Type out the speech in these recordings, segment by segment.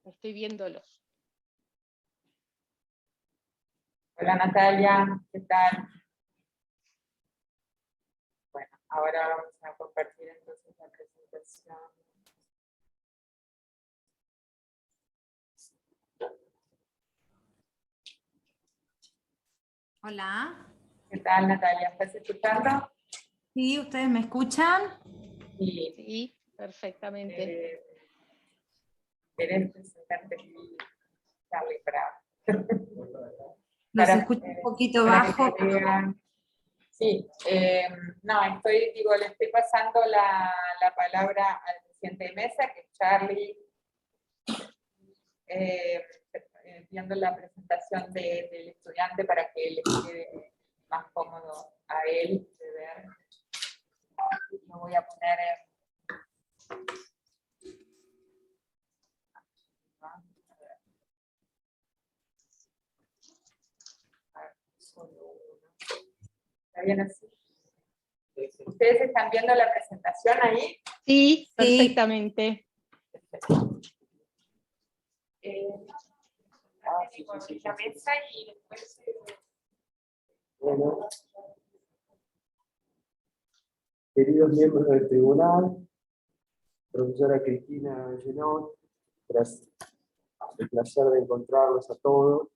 Estoy viéndolos. Hola Natalia, ¿qué tal? Bueno, ahora vamos a compartir entonces la presentación. Hola. ¿Qué tal Natalia? ¿Estás escuchando? Sí, ¿ustedes me escuchan? Sí. Sí, perfectamente. ¿Querés presentarte aquí, Charlie Bravo? Los escucho un poquito para bajo. que vean. Sí, no, le estoy pasando la palabra al presidente de mesa, que es Charlie, viendo la presentación del estudiante para que le quede más cómodo a él de ver. Lo voy a poner solo uno. ¿Está bien así? ¿Ustedes están viendo la presentación ahí? Sí, perfectamente. Sí. La mesa y después... Bueno, queridos miembros del tribunal, profesora Cristina Genot, tras el placer de encontrarlos a todos,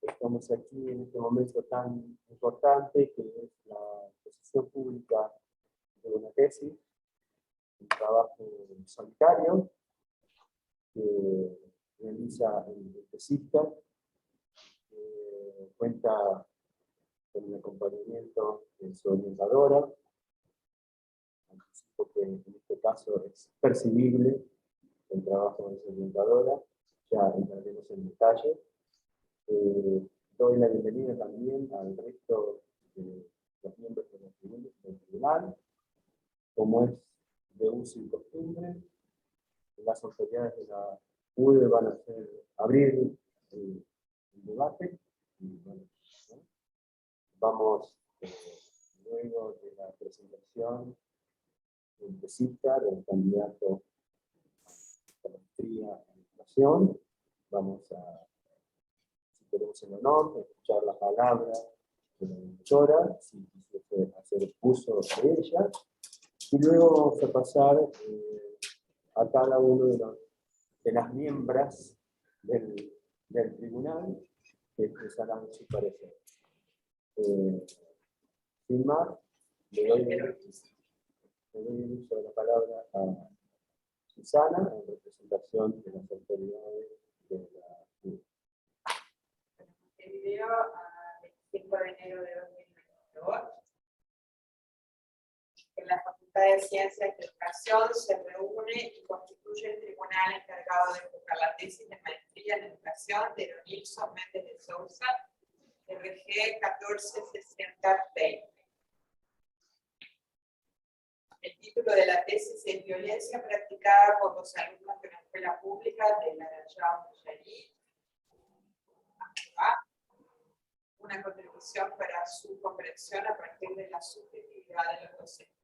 estamos aquí en este momento tan importante que es la exposición pública de una tesis, un trabajo solitario que realiza el tesista, cuenta con el acompañamiento de su orientadora. Anticipo que en este caso es percibible el trabajo de su orientadora, ya entraremos en detalle. Doy la bienvenida también al resto de los miembros del tribunal. Como es de uso y costumbre, las autoridades de la UDE van a abrir el debate. Y bueno, ¿no? Vamos, luego de la presentación del tesista, del candidato a la maestría en educación, vamos a, si tenemos el honor, de escuchar la palabra de la doctora, si quisiese hacer uso de ella, y luego vamos a pasar a cada uno de las miembros del tribunal que expresarán su parecer. Sin más, le doy el uso de la palabra a Susana en representación de las autoridades de la UNE. El video a 25 de enero de 2022. En la Facultad de Ciencias de Educación se reúne y constituye el tribunal encargado de juzgar la tesis de maestría en educación de Don Nilson Méndez de Sousa, RG 146020. El título de la tesis es Violencia practicada por los alumnos de la escuela pública de la Arayao Muyarí. Una contribución para su comprensión a partir de la subjetividad de los docentes.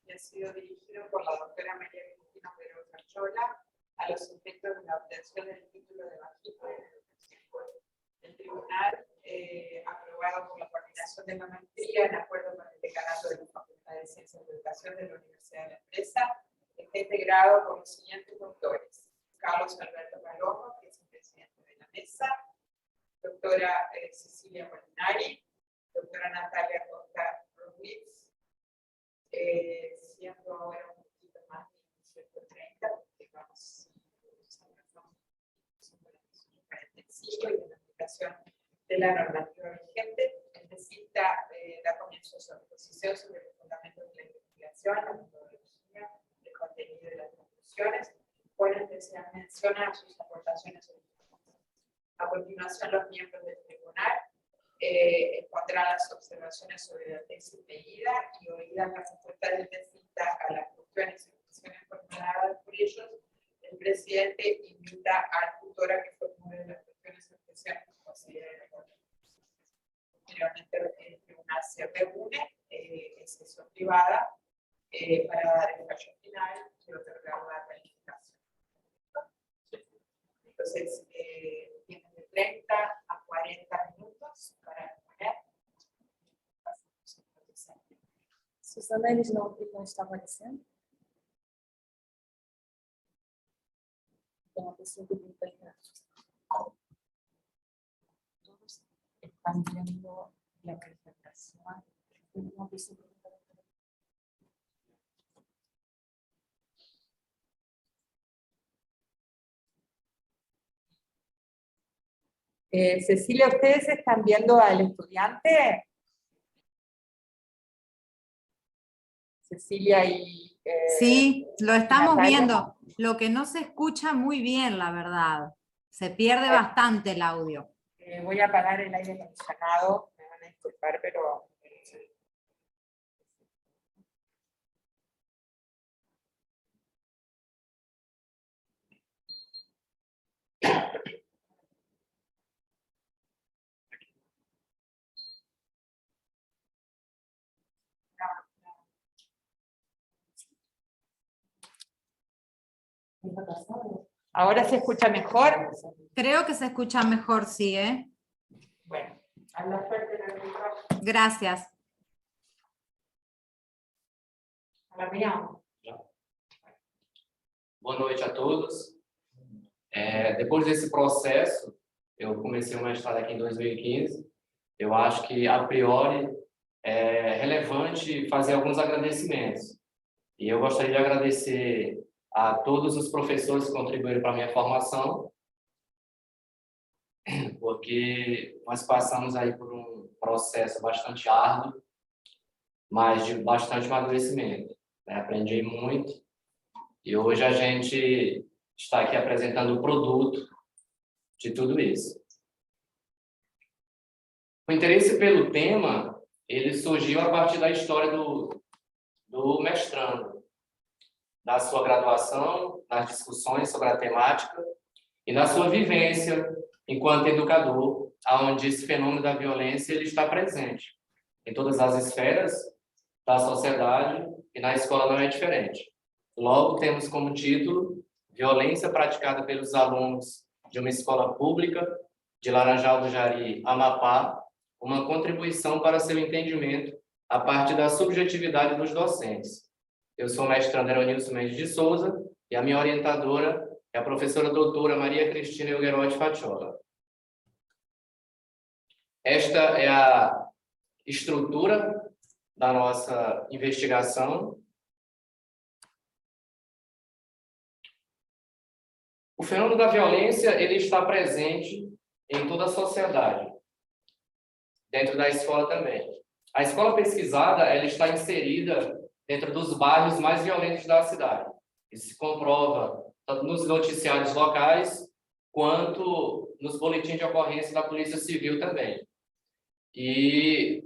Y ha sido dirigido por la doctora María Cristina Perón Cachola a los efectos de la obtención del título de magíster en educación. El tribunal, aprobado por la coordinación de la maestría en acuerdo con el decanato de la Facultad de Ciencias de Educación de la Universidad de la Empresa, está integrado por los siguientes doctores: Carlos Alberto Palomo, que es el presidente de la mesa, doctora Cecilia Molinari, doctora Natalia Costa Ruiz, siendo ahora un poquito más de 130, porque vamos a y en la aplicación de la normativa vigente. El tesista da comienzo a su exposición sobre los fundamentos de la investigación, la metodología, el contenido de las conclusiones, pone especial mención a sus aportaciones sobre el tema. A continuación, los miembros del tribunal expondrán las observaciones sobre la tesis leída y oídas las respuestas del tesista a las cuestiones y objeciones formuladas por ellos. El presidente invita al tutor a que formule las cuestiones y objeciones que considere oportunas. Posteriormente, el tribunal se reúne en sesión privada para dar el fallo final y otorgar la calificación. Entonces, tienen de 30 a 40 minutos para exponer. Susana, ele não está aparecendo? Tem uma pessoa que não está. Todos están viendo la presentación. Una pessoa que não está. Cecilia, ¿ustedes están viendo al estudiante? Cecilia y... Sí, lo estamos Natalia. viendo. Lo que no se escucha muy bien, la verdad. Se pierde bastante el audio. Voy a apagar el aire acondicionado, me van a disculpar, pero... ¿Ahora se escucha mejor? Creo que se escucha mejor, sí, ¿eh? Bueno, habla fuerte la micrófono. Gracias. A la mía. Boa noite a todos. Depois desse processo, eu comecei o mestrado aqui em 2015. Eu acho que, a priori, é relevante fazer alguns agradecimentos. E eu gostaria de agradecer a todos os professores que contribuíram para a minha formação, porque nós passamos aí por um processo bastante árduo, mas de bastante amadurecimento, né? Aprendi muito. E hoje a gente está aqui apresentando o produto de tudo isso. O interesse pelo tema, ele surgiu a partir da história do mestrando, da sua graduação, nas discussões sobre a temática e na sua vivência enquanto educador, onde esse fenômeno da violência ele está presente em todas as esferas da sociedade e na escola não é diferente. Logo, temos como título Violência praticada pelos alunos de uma escola pública de Laranjal do Jari, Amapá, uma contribuição para seu entendimento a partir da subjetividade dos docentes. Eu sou o mestrando Eronilson Mendes de Souza e a minha orientadora é a professora doutora Maria Cristina Elguerotti Fatiola. Esta é a estrutura da nossa investigação. O fenômeno da violência ele está presente em toda a sociedade, dentro da escola também. A escola pesquisada ela está inserida dentro dos bairros mais violentos da cidade. Isso se comprova tanto nos noticiários locais, quanto nos boletins de ocorrência da Polícia Civil também. E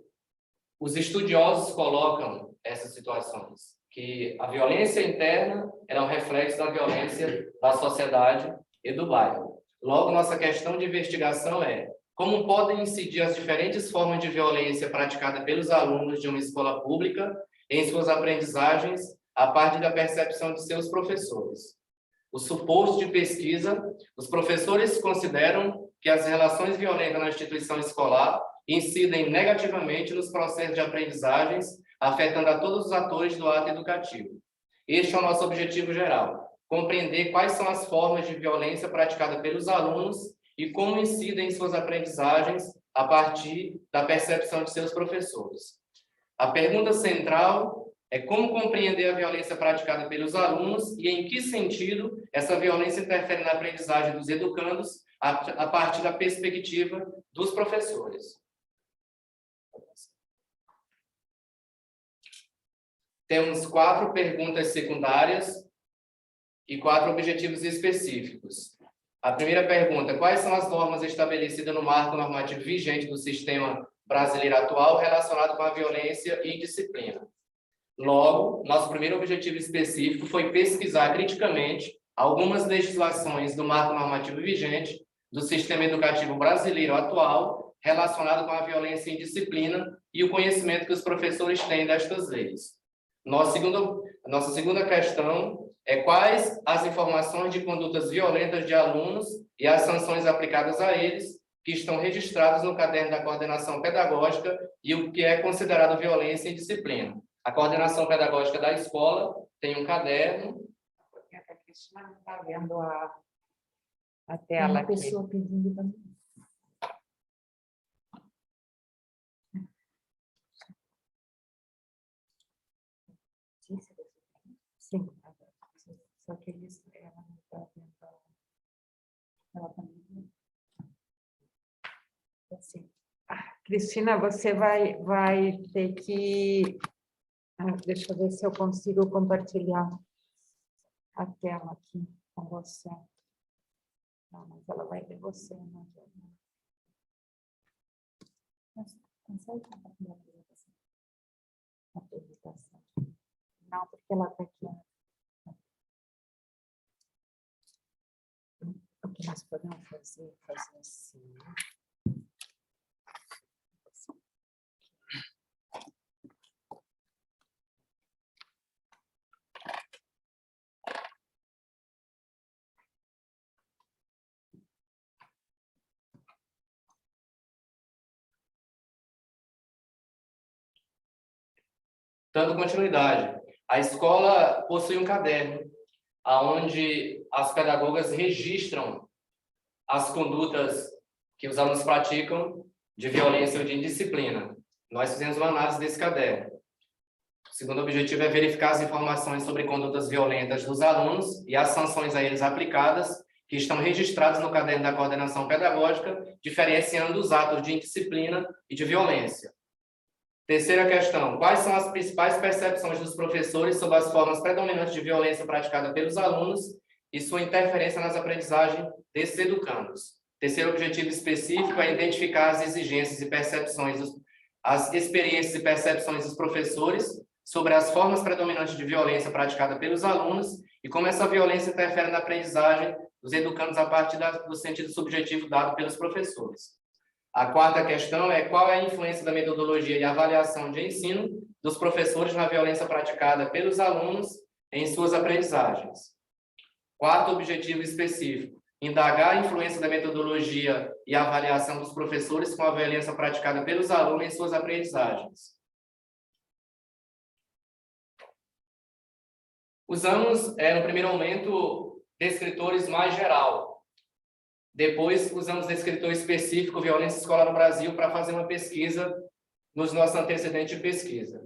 os estudiosos colocam essas situações, que a violência interna é um reflexo da violência da sociedade e do bairro. Logo, nossa questão de investigação é como podem incidir as diferentes formas de violência praticada pelos alunos de uma escola pública em suas aprendizagens, a partir da percepção de seus professores. O suposto de pesquisa, os professores consideram que as relações violentas na instituição escolar incidem negativamente nos processos de aprendizagens, afetando a todos os atores do ato educativo. Este é o nosso objetivo geral, compreender quais são as formas de violência praticada pelos alunos e como incidem em suas aprendizagens a partir da percepção de seus professores. A pergunta central é como compreender a violência praticada pelos alunos e em que sentido essa violência interfere na aprendizagem dos educandos a partir da perspectiva dos professores. Temos 4 perguntas secundárias e 4 objetivos específicos. A primeira pergunta: quais são as normas estabelecidas no marco normativo vigente do sistema brasileiro atual relacionado com a violência e disciplina? Logo, nosso primeiro objetivo específico foi pesquisar criticamente algumas legislações do marco normativo vigente do sistema educativo brasileiro atual relacionado com a violência e disciplina e o conhecimento que os professores têm destas leis. Nossa segunda questão quais as informações de condutas violentas de alunos e as sanções aplicadas a eles que estão registrados no caderno da coordenação pedagógica e o que é considerado violência em disciplina. A coordenação pedagógica da escola tem um caderno. A Cristina não está vendo a Tem tela uma aqui. pessoa pedindo também. Sim, só que ela não está vendo. Ela também. Assim. Cristina, você vai ter que... deixa eu ver se eu consigo compartilhar a tela aqui com você. Não, mas ela vai ver você. Não. Consegue compartilhar a apresentação? A apresentação. Não, porque ela está aqui. O que nós podemos fazer? Fazer assim. Dando continuidade, a escola possui um caderno onde as pedagogas registram as condutas que os alunos praticam de violência ou de indisciplina. Nós fizemos uma análise desse caderno. O segundo objetivo é verificar as informações sobre condutas violentas dos alunos e as sanções a eles aplicadas, que estão registradas no caderno da coordenação pedagógica, diferenciando os atos de indisciplina e de violência. Terceira questão, quais são as principais percepções dos professores sobre as formas predominantes de violência praticada pelos alunos e sua interferência nas aprendizagens desses educandos? Terceiro objetivo específico é identificar as exigências e percepções, as experiências e percepções dos professores sobre as formas predominantes de violência praticada pelos alunos e como essa violência interfere na aprendizagem dos educandos a partir do sentido subjetivo dado pelos professores. A quarta questão é qual é a influência da metodologia e avaliação de ensino dos professores na violência praticada pelos alunos em suas aprendizagens. Quarto objetivo específico, indagar a influência da metodologia e avaliação dos professores com a violência praticada pelos alunos em suas aprendizagens. Usamos, no primeiro momento, descritores mais geral. Depois, usamos descritor específico, violência escolar no Brasil, para fazer uma pesquisa nos nossos antecedentes de pesquisa.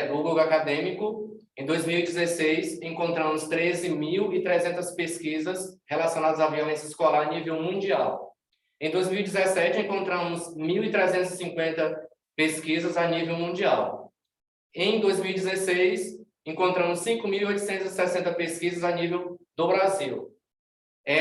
No Google Acadêmico, em 2016, encontramos 13.300 pesquisas relacionadas à violência escolar a nível mundial. Em 2017, encontramos 1.350 pesquisas a nível mundial. Em 2016, encontramos 5.860 pesquisas a nível do Brasil.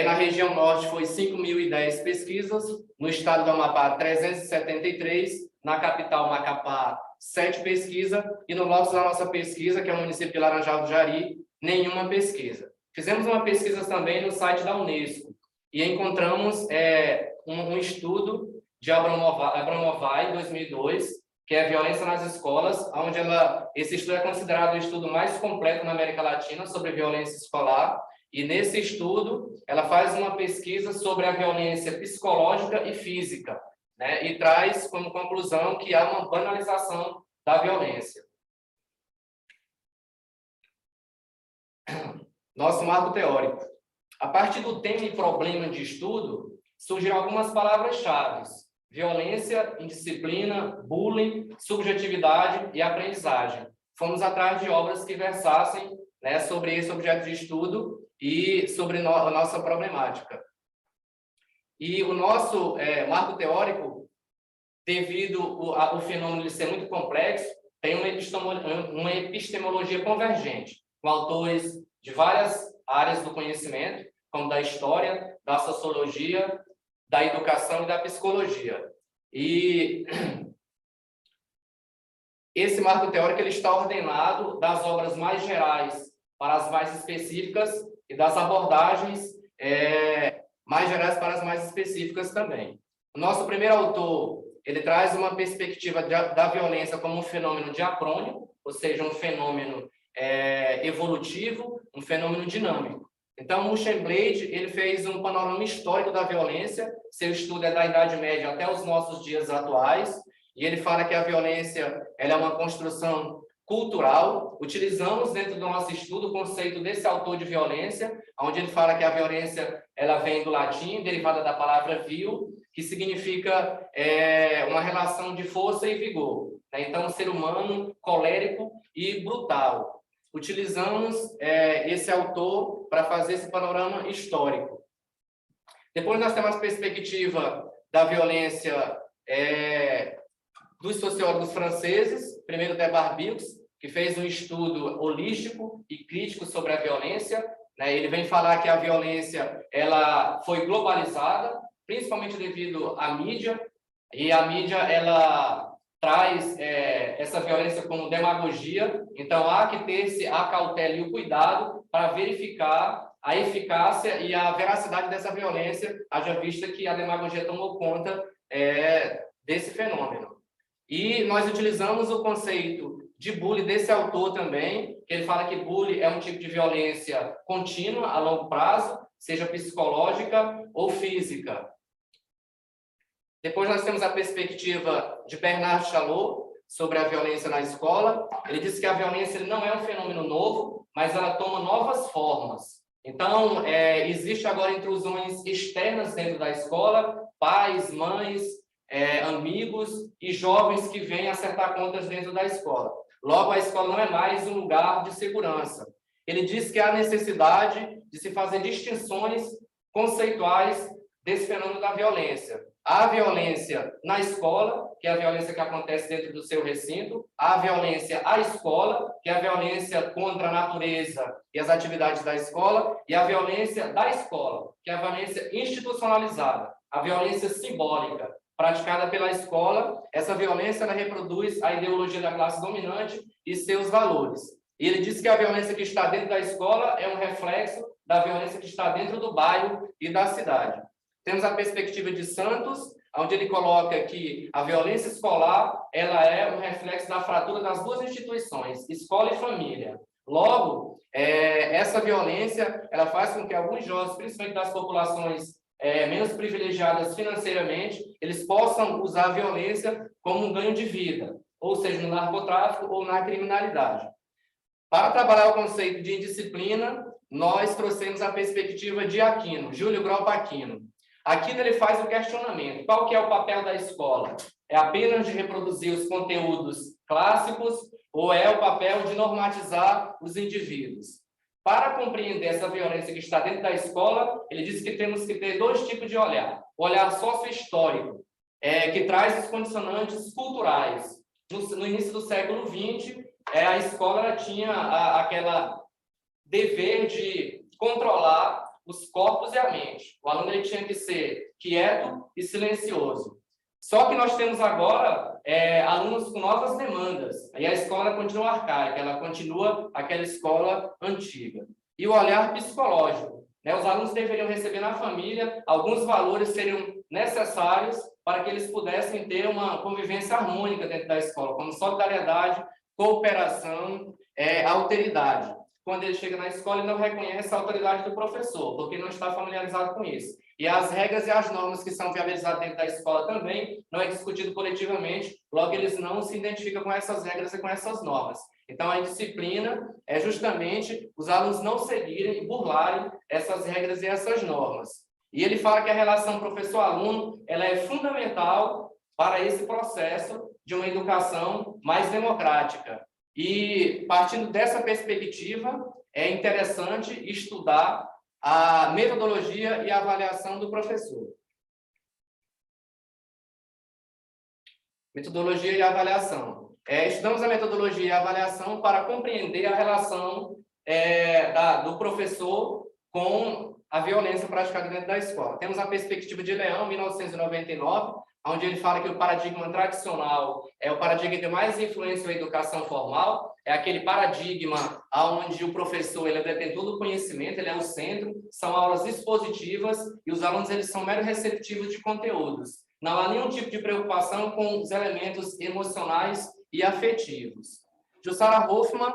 Na região norte foi 5.010 pesquisas, no estado do Amapá 373, na capital Macapá 7 pesquisas e no lótus da nossa pesquisa, que é o município de Laranjal do Jari, nenhuma pesquisa. Fizemos uma pesquisa também no site da Unesco e encontramos um estudo de Abramovay, em 2002, que é Violência nas Escolas, onde esse estudo é considerado o estudo mais completo na América Latina sobre violência escolar. E nesse estudo, ela faz uma pesquisa sobre a violência psicológica e física, e traz como conclusão que há uma banalização da violência. Nosso marco teórico. A partir do tema e problema de estudo, surgiram algumas palavras-chave: violência, indisciplina, bullying, subjetividade e aprendizagem. Fomos atrás de obras que versassem sobre esse objeto de estudo e sobre a nossa problemática. E o nosso marco teórico, devido ao fenômeno de ser muito complexo, tem uma epistemologia convergente, com autores de várias áreas do conhecimento, como da história, da sociologia, da educação e da psicologia. E esse marco teórico ele está ordenado das obras mais gerais para as mais específicas e das abordagens mais gerais para as mais específicas também. O nosso primeiro autor, ele traz uma perspectiva da violência como um fenômeno diacrônico, ou seja, um fenômeno evolutivo, um fenômeno dinâmico. Então, o Muschenblatt, ele fez um panorama histórico da violência, seu estudo é da Idade Média até os nossos dias atuais, e ele fala que a violência ela é uma construção cultural. Utilizamos dentro do nosso estudo o conceito desse autor de violência, onde ele fala que a violência ela vem do latim, derivada da palavra vil, que significa uma relação de força e vigor. Né? Então, um ser humano colérico e brutal. Utilizamos esse autor para fazer esse panorama histórico. Depois nós temos a perspectiva da violência dos sociólogos franceses, primeiro de Barbieux, que fez um estudo holístico e crítico sobre a violência. Né? Ele vem falar que a violência ela foi globalizada, principalmente devido à mídia, e a mídia ela traz essa violência como demagogia, então há que ter-se a cautela e o cuidado para verificar a eficácia e a veracidade dessa violência, haja vista que a demagogia tomou conta desse fenômeno. E nós utilizamos o conceito de bullying desse autor também, que ele fala que bullying é um tipo de violência contínua, a longo prazo, seja psicológica ou física. Depois nós temos a perspectiva de Bernard Chalot sobre a violência na escola. Ele diz que a violência não é um fenômeno novo, mas ela toma novas formas. Então, existe agora intrusões externas dentro da escola, pais, mães, amigos e jovens que vêm acertar contas dentro da escola. Logo, a escola não é mais um lugar de segurança. Ele diz que há necessidade de se fazer distinções conceituais desse fenômeno da violência. Há a violência na escola, que é a violência que acontece dentro do seu recinto. Há a violência à escola, que é a violência contra a natureza e as atividades da escola. E a violência da escola, que é a violência institucionalizada, a violência simbólica, praticada pela escola. Essa violência ela reproduz a ideologia da classe dominante e seus valores. E ele diz que a violência que está dentro da escola é um reflexo da violência que está dentro do bairro e da cidade. Temos a perspectiva de Santos, onde ele coloca que a violência escolar ela é um reflexo da fratura das duas instituições, escola e família. Logo, essa violência ela faz com que alguns jovens, principalmente das populações menos privilegiadas financeiramente, eles possam usar a violência como um ganho de vida, ou seja, no narcotráfico ou na criminalidade. Para trabalhar o conceito de indisciplina, nós trouxemos a perspectiva de Aquino, Júlio Graup Aquino. Aquino ele faz o questionamento: qual que é o papel da escola? É apenas de reproduzir os conteúdos clássicos ou é o papel de normatizar os indivíduos? Para compreender essa violência que está dentro da escola, ele diz que temos que ter dois tipos de olhar. O olhar sócio-histórico, que traz os condicionantes culturais. No início do século XX, a escola ela tinha aquela dever de controlar os corpos e a mente. O aluno ele tinha que ser quieto e silencioso. Só que nós temos agora alunos com novas demandas. E a escola continua arcaica, ela continua aquela escola antiga. E o olhar psicológico. Né? Os alunos deveriam receber na família alguns valores seriam necessários para que eles pudessem ter uma convivência harmônica dentro da escola, como solidariedade, cooperação, alteridade. Quando ele chega na escola, ele não reconhece a autoridade do professor, porque não está familiarizado com isso. E as regras e as normas que são viabilizadas dentro da escola também não é discutido coletivamente, logo eles não se identificam com essas regras e com essas normas. Então, a disciplina é justamente os alunos não seguirem e burlarem essas regras e essas normas. E ele fala que a relação professor-aluno ela é fundamental para esse processo de uma educação mais democrática. E, partindo dessa perspectiva, é interessante estudar a metodologia e a avaliação do professor. Metodologia e avaliação. Estudamos a metodologia e a avaliação para compreender a relação do professor com a violência praticada dentro da escola. Temos a perspectiva de Leão, 1999, onde ele fala que o paradigma tradicional é o paradigma que mais influencia a educação formal, é aquele paradigma onde o professor ele é detentor do conhecimento, ele é o centro, são aulas expositivas e os alunos eles são mero receptivos de conteúdos. Não há nenhum tipo de preocupação com os elementos emocionais e afetivos. Jussara Hoffmann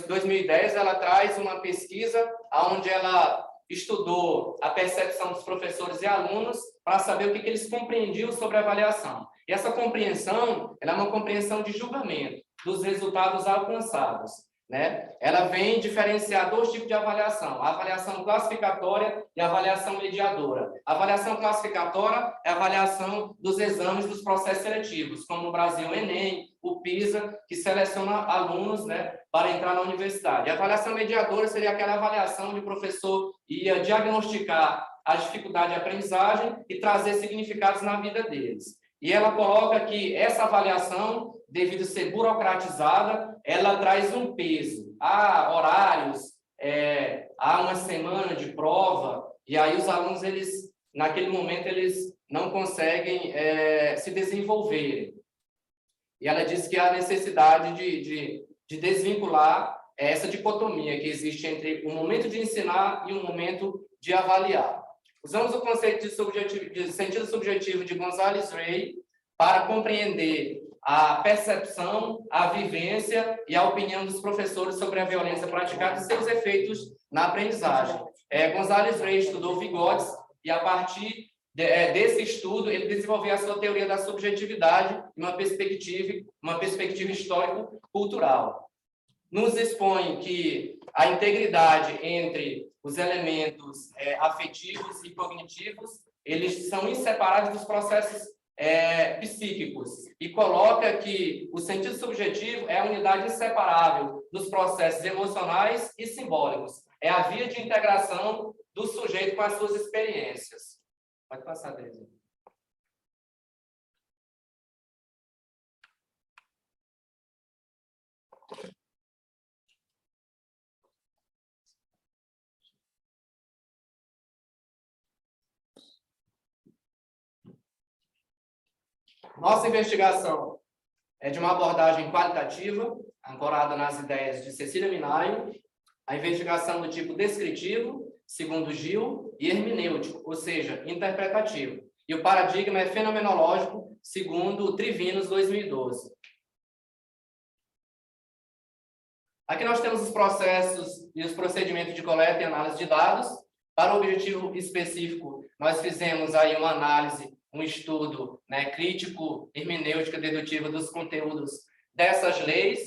2010, ela traz uma pesquisa onde ela estudou a percepção dos professores e alunos para saber o que eles compreendiam sobre a avaliação. E essa compreensão, ela é uma compreensão de julgamento dos resultados alcançados, né? Ela vem diferenciar dois tipos de avaliação: a avaliação classificatória e a avaliação mediadora. A avaliação classificatória é a avaliação dos exames dos processos seletivos, como no Brasil o Enem, o PISA, que seleciona alunos, né, para entrar na universidade. A avaliação mediadora seria aquela avaliação onde o professor ia diagnosticar a dificuldade de aprendizagem e trazer significados na vida deles. E ela coloca que essa avaliação, devido a ser burocratizada, ela traz um peso. Há horários, há uma semana de prova, e aí os alunos, naquele momento, eles não conseguem se desenvolver. E ela diz que há necessidade de desvincular essa dicotomia que existe entre o momento de ensinar e o momento de avaliar. Usamos o conceito de sentido subjetivo de Gonzalez-Ray para compreender a percepção, a vivência e a opinião dos professores sobre a violência praticada e seus efeitos na aprendizagem. Gonzalez-Ray estudou Vygotsky e, a partir desse estudo, ele desenvolveu a sua teoria da subjetividade em uma perspectiva histórico-cultural. Nos expõe que a integridade entre os elementos afetivos e cognitivos, eles são inseparáveis dos processos psíquicos, e coloca que o sentido subjetivo é a unidade inseparável dos processos emocionais e simbólicos. É a via de integração do sujeito com as suas experiências. Pode passar, Teresa. Nossa investigação é de uma abordagem qualitativa, ancorada nas ideias de Cecília Minayo, a investigação do tipo descritivo, segundo Gil, e hermenêutico, ou seja, interpretativo. E o paradigma é fenomenológico, segundo Trivinos, 2012. Aqui nós temos os processos e os procedimentos de coleta e análise de dados. Para o objetivo específico, nós fizemos aí uma análise, um estudo, né, crítico, hermenêutica dedutiva dos conteúdos dessas leis,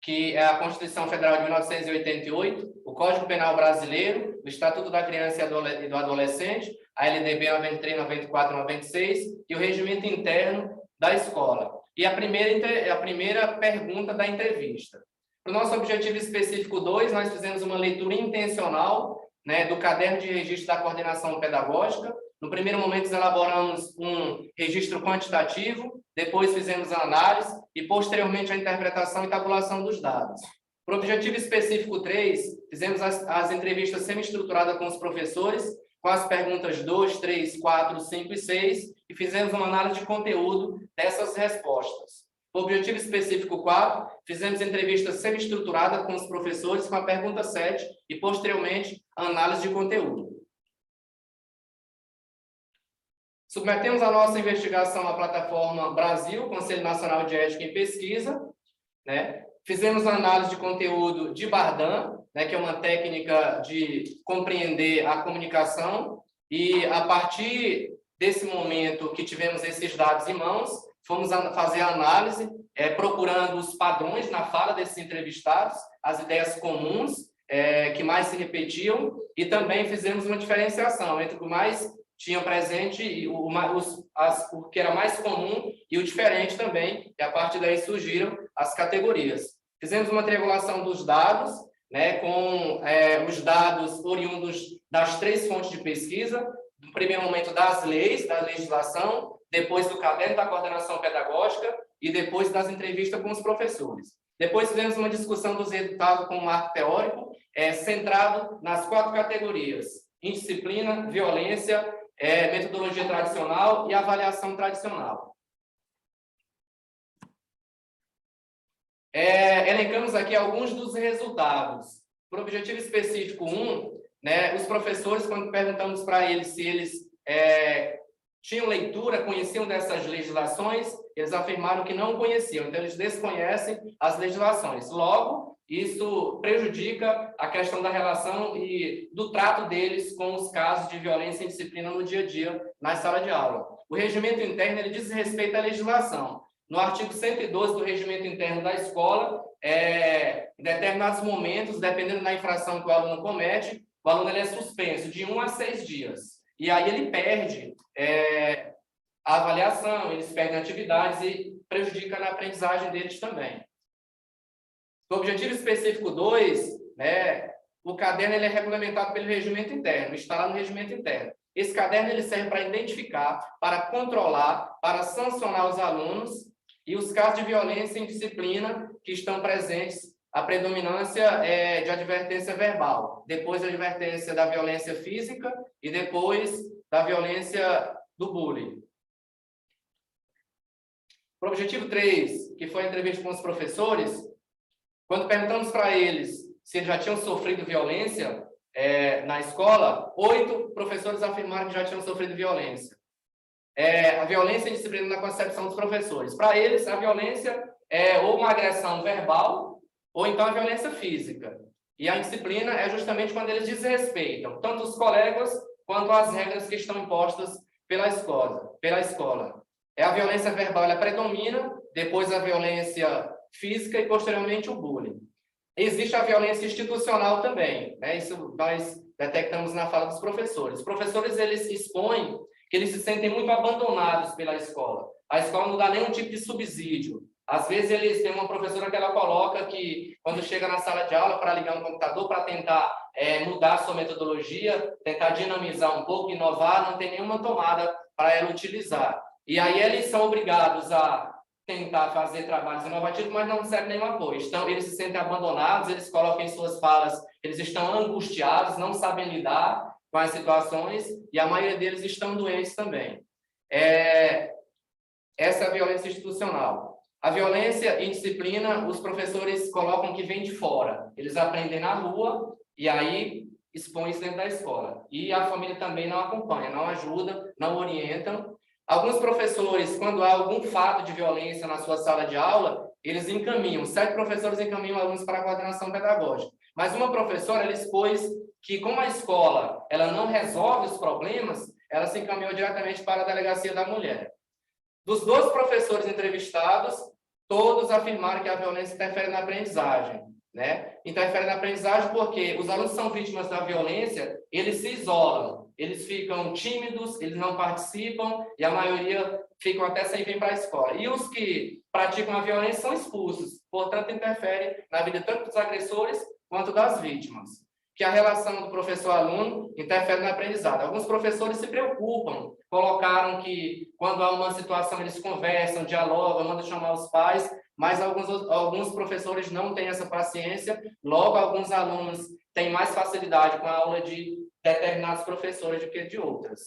que é a Constituição Federal de 1988, o Código Penal Brasileiro, o Estatuto da Criança e do Adolescente, a LDB 93, 94, 96, e o Regimento Interno da Escola. E a primeira pergunta da entrevista. Para o nosso objetivo específico 2, nós fizemos uma leitura intencional, né, do caderno de registro da coordenação pedagógica. No primeiro momento, elaboramos um registro quantitativo, depois fizemos a análise e, posteriormente, a interpretação e tabulação dos dados. Para o objetivo específico 3, fizemos as entrevistas semi-estruturadas com os professores, com as perguntas 2, 3, 4, 5 e 6, e fizemos uma análise de conteúdo dessas respostas. Para o objetivo específico 4, fizemos entrevistas semi-estruturadas com os professores, com a pergunta 7, e, posteriormente, a análise de conteúdo. Submetemos a nossa investigação à plataforma Brasil, Conselho Nacional de Ética em Pesquisa, né? Fizemos a análise de conteúdo de Bardan, né, que é uma técnica de compreender a comunicação, e a partir desse momento que tivemos esses dados em mãos, fomos fazer a análise, procurando os padrões na fala desses entrevistados, as ideias comuns que mais se repetiam, e também fizemos uma diferenciação entre o que mais tinha presente e o que era mais comum e o diferente também, e a partir daí surgiram as categorias. Fizemos uma triangulação dos dados, né, com os dados oriundos das 3 fontes de pesquisa, no primeiro momento das leis, da legislação, depois do caderno da coordenação pedagógica e depois das entrevistas com os professores. Depois fizemos uma discussão dos resultados com um marco teórico, centrado nas 4 categorias: indisciplina, violência, metodologia tradicional e avaliação tradicional. Elencamos aqui alguns dos resultados. Para o objetivo específico 1, né, os professores, quando perguntamos para eles se eles tinham leitura, conheciam dessas legislações, eles afirmaram que não conheciam, então eles desconhecem as legislações. Logo, isso prejudica a questão da relação e do trato deles com os casos de violência e disciplina no dia a dia, na sala de aula. O regimento interno, ele diz respeito à legislação. No artigo 112 do regimento interno da escola, em determinados momentos, dependendo da infração que o aluno comete, o aluno ele é suspenso de 1 a 6 dias. E aí ele perde a avaliação, eles perdem atividades e prejudica na aprendizagem deles também. O objetivo específico 2, o caderno ele é regulamentado pelo regimento interno, está lá no regimento interno. Esse caderno ele serve para identificar, para controlar, para sancionar os alunos e os casos de violência em disciplina que estão presentes, a predominância de advertência verbal, depois a advertência da violência física e depois da violência do bullying. Para o objetivo 3, que foi a entrevista com os professores, quando perguntamos para eles se eles já tinham sofrido violência na escola, 8 professores afirmaram que já tinham sofrido violência. A violência em disciplina na concepção dos professores. Para eles, a violência é ou uma agressão verbal ou então a violência física. E a indisciplina é justamente quando eles desrespeitam tanto os colegas quanto as regras que estão impostas pela escola. A violência verbal ela predomina, depois a violência física e posteriormente o bullying. Existe a violência institucional também, isso nós detectamos na fala dos professores. Os professores eles expõem que eles se sentem muito abandonados pela escola. A escola não dá nenhum tipo de subsídio. Às vezes eles têm uma professora que ela coloca que quando chega na sala de aula para ligar no computador para tentar mudar a sua metodologia, tentar dinamizar um pouco, inovar, não tem nenhuma tomada para ela utilizar. E aí eles são obrigados a tentar fazer trabalhos inovativos, mas não recebem nenhum apoio. Então, eles se sentem abandonados, eles colocam em suas falas, eles estão angustiados, não sabem lidar com as situações, e a maioria deles estão doentes também. Essa é a violência institucional. A violência em disciplina, os professores colocam que vem de fora. Eles aprendem na rua, e aí expõem isso dentro da escola. E a família também não acompanha, não ajuda, não orientam. Alguns professores, quando há algum fato de violência na sua sala de aula, eles encaminham, 7 professores encaminham alunos para a coordenação pedagógica. Mas uma professora, ela expôs que, como a escola ela não resolve os problemas, ela se encaminhou diretamente para a delegacia da mulher. Dos 12 professores entrevistados, todos afirmaram que a violência interfere na aprendizagem. Interfere na aprendizagem porque os alunos são vítimas da violência, eles se isolam. Eles ficam tímidos, eles não participam e a maioria ficam até sem vir para a escola. E os que praticam a violência são expulsos, portanto, interfere na vida tanto dos agressores quanto das vítimas. Que a relação do professor-aluno interfere na aprendizagem. Alguns professores se preocupam, colocaram que quando há uma situação eles conversam, dialogam, mandam chamar os pais, mas alguns professores não têm essa paciência, logo alguns alunos têm mais facilidade com a aula de determinados professores do que de outras.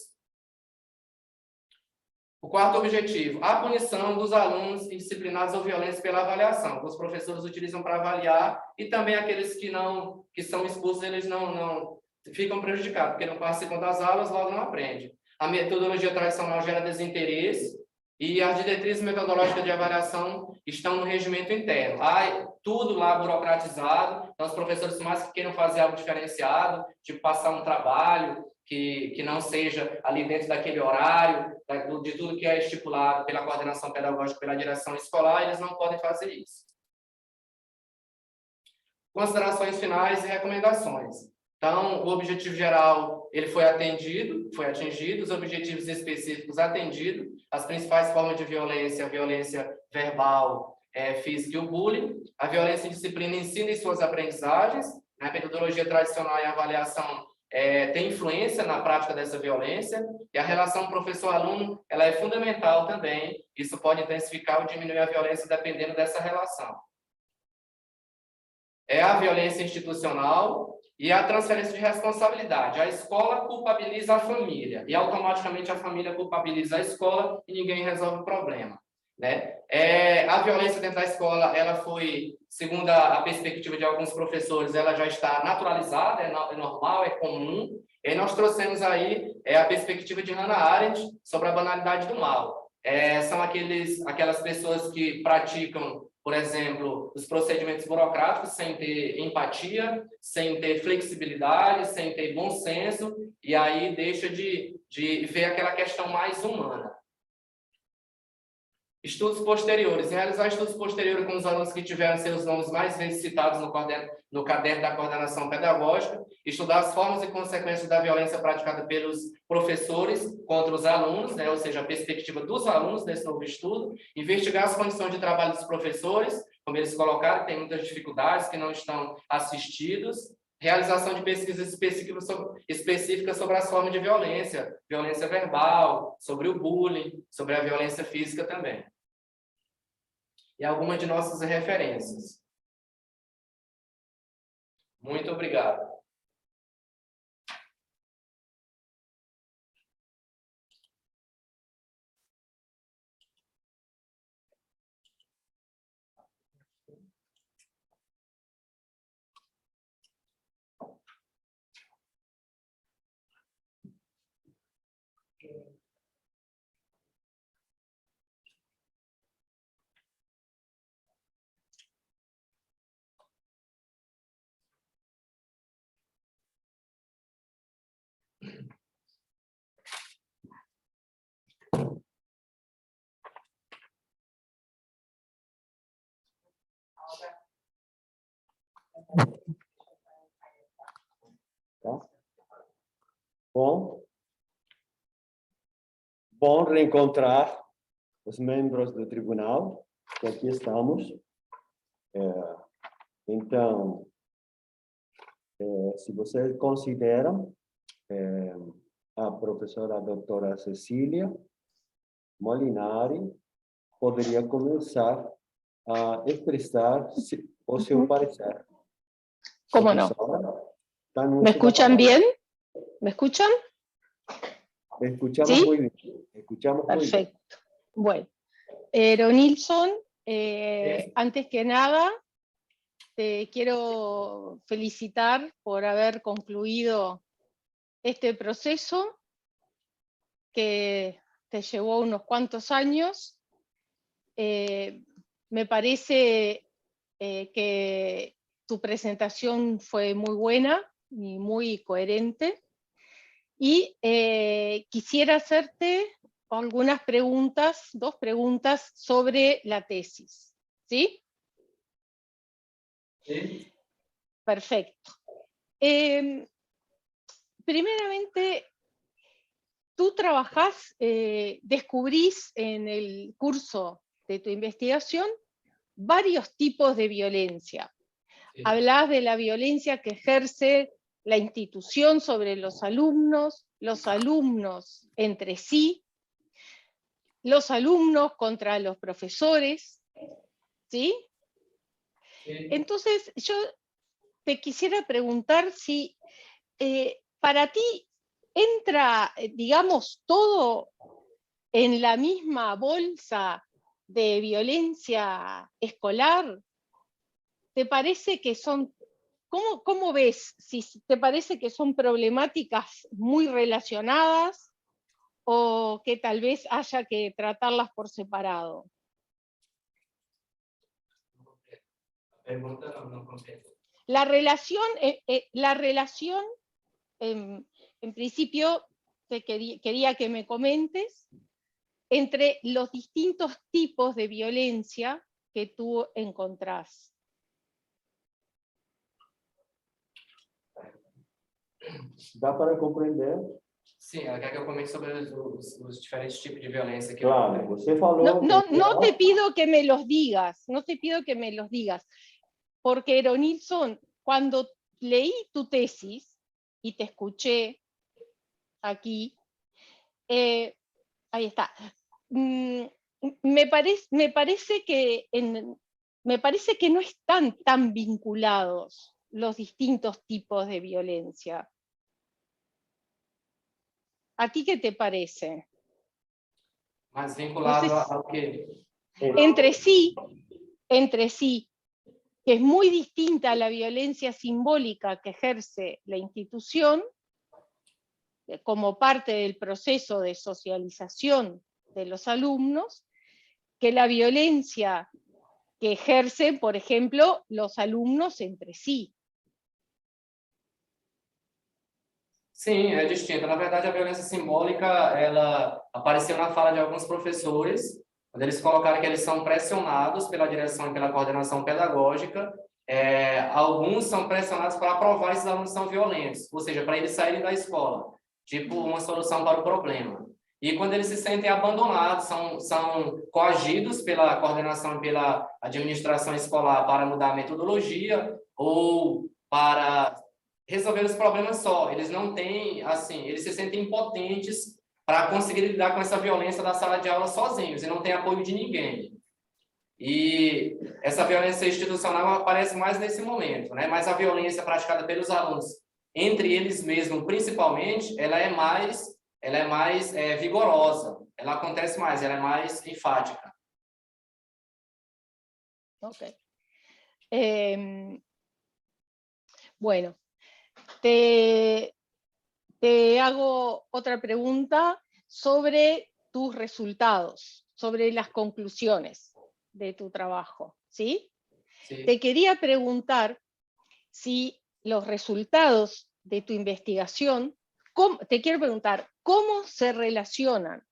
O quarto objetivo, a punição dos alunos indisciplinados ou violentos pela avaliação. Os professores utilizam para avaliar e também aqueles que são expulsos, eles não ficam prejudicados, porque não participam das aulas, logo não aprendem. A metodologia tradicional gera desinteresse e as diretrizes metodológicas de avaliação estão no regimento interno. Tudo lá burocratizado, então os professores, mais que queiram fazer algo diferenciado, tipo passar um trabalho que não seja ali dentro daquele horário, de tudo que é estipulado pela coordenação pedagógica, pela direção escolar, eles não podem fazer isso. Considerações finais e recomendações. Então, o objetivo geral, ele foi atingido, os objetivos específicos atendidos, as principais formas de violência, a violência verbal, física e o bullying, a violência em disciplina ensina em suas aprendizagens, a metodologia tradicional e a avaliação tem influência na prática dessa violência, e a relação professor-aluno, ela é fundamental também, isso pode intensificar ou diminuir a violência dependendo dessa relação. A violência institucional e a transferência de responsabilidade. A escola culpabiliza a família, e automaticamente a família culpabiliza a escola e ninguém resolve o problema. né? A violência dentro da escola, ela foi, segundo a perspectiva de alguns professores, ela já está naturalizada, é normal, é comum. E aí nós trouxemos aí a perspectiva de Hannah Arendt sobre a banalidade do mal. São aquelas pessoas que praticam, por exemplo, os procedimentos burocráticos sem ter empatia, sem ter flexibilidade, sem ter bom senso, e aí deixa de ver aquela questão mais humana. Estudos posteriores. Realizar estudos posteriores com os alunos que tiveram seus nomes mais vezes citados no caderno da coordenação pedagógica. Estudar as formas e consequências da violência praticada pelos professores contra os alunos, né? Ou seja, a perspectiva dos alunos nesse novo estudo. Investigar as condições de trabalho dos professores, como eles colocaram, que tem muitas dificuldades, que não estão assistidos. Realização de pesquisas específicas sobre as formas de violência verbal, sobre o bullying, sobre a violência física também. E algumas de nossas referências. Muito obrigado. Tá? Bom reencontrar os membros do tribunal, que aqui estamos. Então, se vocês consideram, a professora doutora Cecília Molinari poderia começar a expressar o seu parecer. ¿Cómo no? Está no ¿Me uso da escuchan palavra. bien? ¿Me escuchan? Escuchamos ¿Sí? muy bien. Escuchamos muy bien. Perfecto. Bueno, Nilsson, antes que nada, te quiero felicitar por haber concluido este proceso que te llevó unos cuantos años. Me parece que tu presentación fue muy buena y muy coherente. Y quisiera hacerte algunas preguntas, 2 preguntas sobre la tesis. ¿Sí? Sí. Perfecto. Primeramente, tú trabajás, descubrís en el curso de tu investigación varios tipos de violencia. Sí. Hablás de la violencia que ejerce la institución sobre los alumnos entre sí, los alumnos contra los profesores, ¿sí? Sí. Entonces, yo te quisiera preguntar si para ti entra, digamos, todo en la misma bolsa de violencia escolar. ¿Te parece que son, cómo ves? Si te parece que son problemáticas muy relacionadas o que tal vez haya que tratarlas por separado. La pregunta no comprendo. La relación, en principio, quería que me comentes entre los distintos tipos de violencia que tú encontrás. Dá para compreender? Sim, ela quer que eu comente sobre os diferentes tipos de violência que Claro, eu... você falou... No te pido que me los digas, no te pido que me los digas, porque Nilsson, cuando leí tu tesis y te escuché aquí, ahí está, me parece que no están tan vinculados los distintos tipos de violencia. ¿A ti qué te parece? Mas vinculado Você- ao quê? entre sí, que es muy distinta a la violencia simbólica que ejerce la institución como parte del proceso de socialización de los alumnos, que la violencia que ejercen, por ejemplo, los alumnos entre sí. Sim, é distinta. Na verdade, a violência simbólica, ela apareceu na fala de alguns professores, quando eles colocaram que eles são pressionados pela direção e pela coordenação pedagógica. Alguns são pressionados para provar esses alunos são violentos, ou seja, para eles saírem da escola, tipo uma solução para o problema. E quando eles se sentem abandonados, são coagidos pela coordenação e pela administração escolar para mudar a metodologia ou para resolver os problemas só. Eles não têm, assim, eles se sentem impotentes para conseguir lidar com essa violência da sala de aula sozinhos e não tem apoio de ninguém. E essa violência institucional aparece mais nesse momento, né? Mas a violência praticada pelos alunos entre eles mesmos, principalmente, ela é mais vigorosa, ela acontece mais, ela é mais enfática. Ok. Bueno, te hago otra pregunta sobre tus resultados, sobre las conclusiones de tu trabajo, ¿sí? Sí. Te quería preguntar si los resultados de tu investigación, te quiero preguntar, ¿cómo se relacionan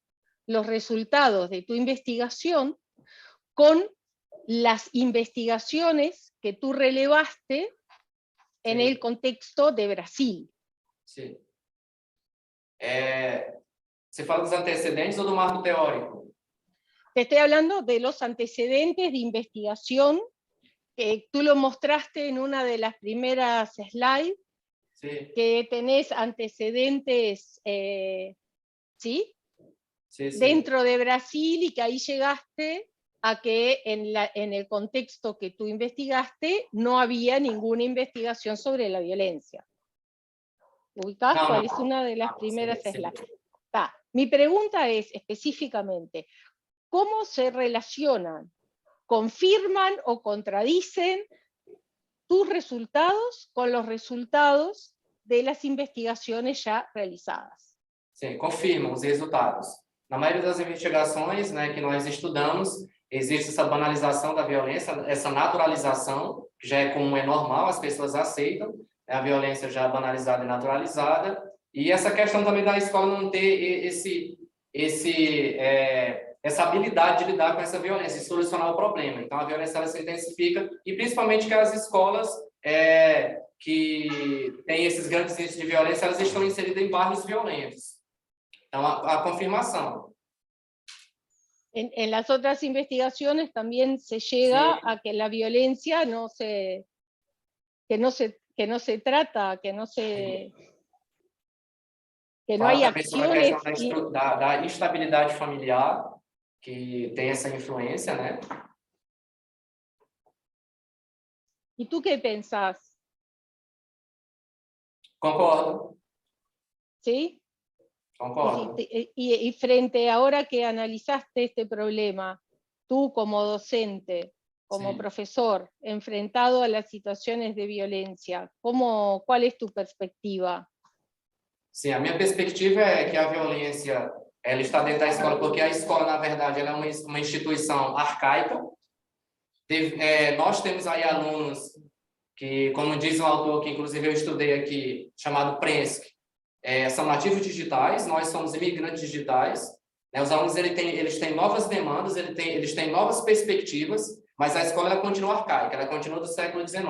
los resultados de tu investigación con las investigaciones que tú relevaste en el contexto de Brasil? Sim. Você fala dos antecedentes ou do marco teórico? Te estoy hablando de los antecedentes de investigación, que tú lo mostraste en una de las primeras slides, Sí. que tenés antecedentes, ¿sí? Sí, sí. Dentro de Brasil, y que ahí llegaste a que en el contexto que tú investigaste no había ninguna investigación sobre la violencia. ¿Ubicás? No, ¿Cuál no, es una de las no, primeras sí, sí. slides? Mi pregunta es específicamente, ¿cómo se relacionan, confirman o contradicen tus resultados con los resultados de las investigaciones ya realizadas? Sim, confirmam os resultados. Na maioria das investigações, né, que nós estudamos, existe essa banalização da violência, essa naturalização, que já é comum, é normal, as pessoas aceitam, a violência já banalizada e naturalizada, e essa questão também da escola não ter essa habilidade de lidar com essa violência, de solucionar o problema. Então, a violência ela se intensifica, e principalmente que as escolas que têm esses grandes índices de violência, elas estão inseridas em bairros violentos. Então, a confirmação. En las otras investigaciones también se llega Sí. a que la violencia que no se trata, que no hay Fala também sobre a acciones. questão da instabilidade familiar, que tem essa influência, né? ¿Y tú qué pensás? Concordo, ¿Sí? concordo. Y frente ahora que analizaste este problema, tú como docente, como Sí. profesor, enfrentado a las situaciones de violencia, ¿cuál es tu perspectiva? Sim, a minha perspectiva é que a violência ela está dentro da escola, porque a escola, na verdade, ela é uma instituição arcaica. Nós temos aí alunos que, como diz um autor que inclusive eu estudei aqui, chamado Prensky, são nativos digitais, nós somos imigrantes digitais, né? Os alunos eles têm novas demandas, eles têm novas perspectivas, mas a escola ela continua arcaica, ela continua do século XIX.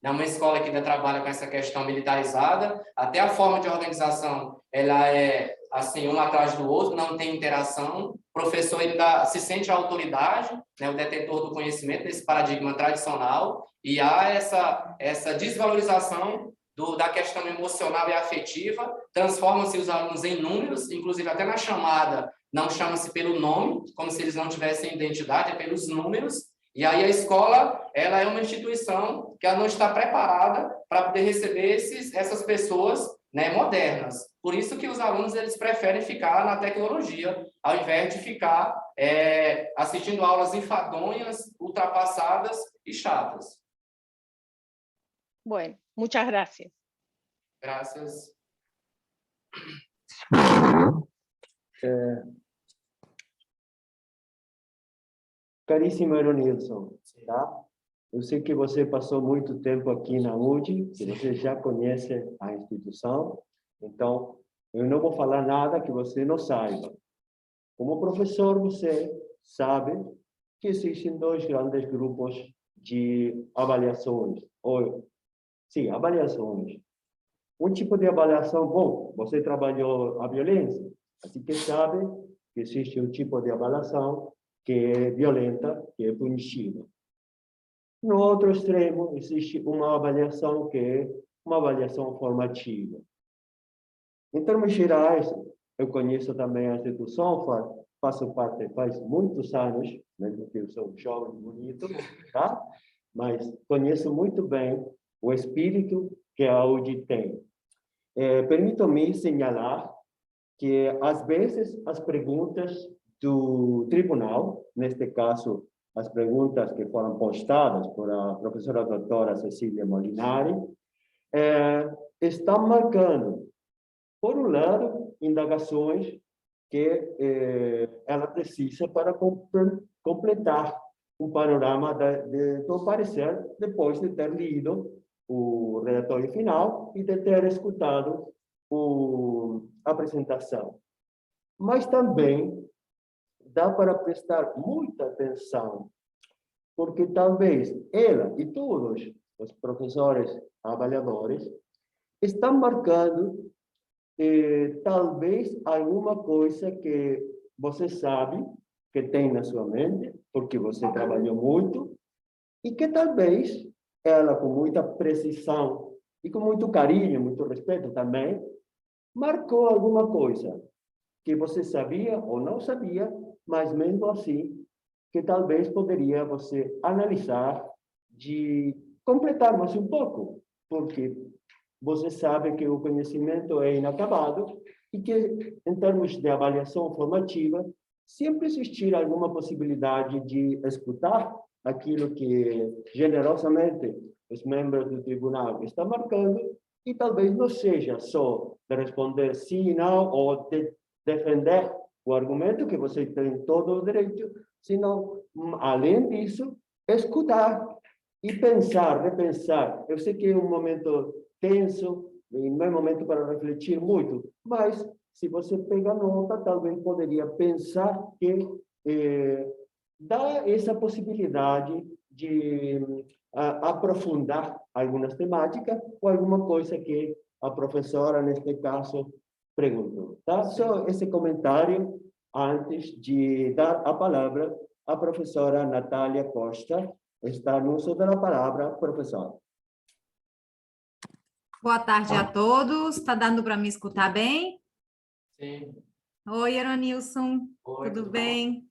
É uma escola que ainda trabalha com essa questão militarizada, até a forma de organização ela é assim, um atrás do outro, não tem interação, o professor ele se sente a autoridade, né, o detentor do conhecimento, nesse paradigma tradicional, e há essa desvalorização da questão emocional e afetiva, transformam-se os alunos em números, inclusive até na chamada, não chama-se pelo nome, como se eles não tivessem identidade, é pelos números, e aí a escola ela é uma instituição que ela não está preparada para poder receber essas pessoas, né, modernas. Por isso que os alunos eles preferem ficar na tecnologia, ao invés de ficar assistindo aulas enfadonhas, ultrapassadas e chatas. Bueno, muchas gracias. Graças. Caríssimo Eronilson, tá? Eu sei que você passou muito tempo aqui na UD, que você já conhece a instituição, então eu não vou falar nada que você não saiba. Como professor, você sabe que existem dois grandes grupos de avaliações, avaliações. Um tipo de avaliação, bom, você trabalhou a violência, assim que sabe que existe um tipo de avaliação que é violenta, que é punitiva. No outro extremo, existe uma avaliação que é uma avaliação formativa. Em termos gerais, eu conheço também a instituição, faço parte faz muitos anos, mesmo que eu sou um jovem bonito, tá? Mas conheço muito bem o espírito que a UD tem. Permito-me señalar que, às vezes, as perguntas do tribunal, neste caso, as perguntas que foram postadas por a professora doutora Cecília Molinari, estão marcando, por um lado, indagações que ela precisa para completar um panorama do parecer, depois de ter lido o relatório final e de ter escutado a apresentação. Mas também dá para prestar muita atenção, porque talvez ela e todos os professores avaliadores estão marcando talvez alguma coisa que você sabe que tem na sua mente, porque você trabalhou muito, e que talvez ela, com muita precisão e com muito carinho, muito respeito também, marcou alguma coisa que você sabia ou não sabia, mas mesmo assim, que talvez poderia você analisar de completar mais um pouco, porque você sabe que o conhecimento é inacabado e que, em termos de avaliação formativa, sempre existirá alguma possibilidade de escutar aquilo que generosamente os membros do tribunal estão marcando e talvez não seja só de responder sim e não ou de defender o argumento que você tem todo o direito, senão, além disso, escutar e pensar, repensar. Eu sei que é um momento tenso, não é momento para refletir muito, mas se você pega nota, talvez poderia pensar que dá essa possibilidade de aprofundar algumas temáticas ou alguma coisa que a professora, neste caso, perguntou. Tá? Só esse comentário antes de dar a palavra à professora Natália Costa. Está no uso da palavra, professora. Boa tarde a todos. Está dando para me escutar bem? Sim. Oi, Eronilson. Oi, tudo bem?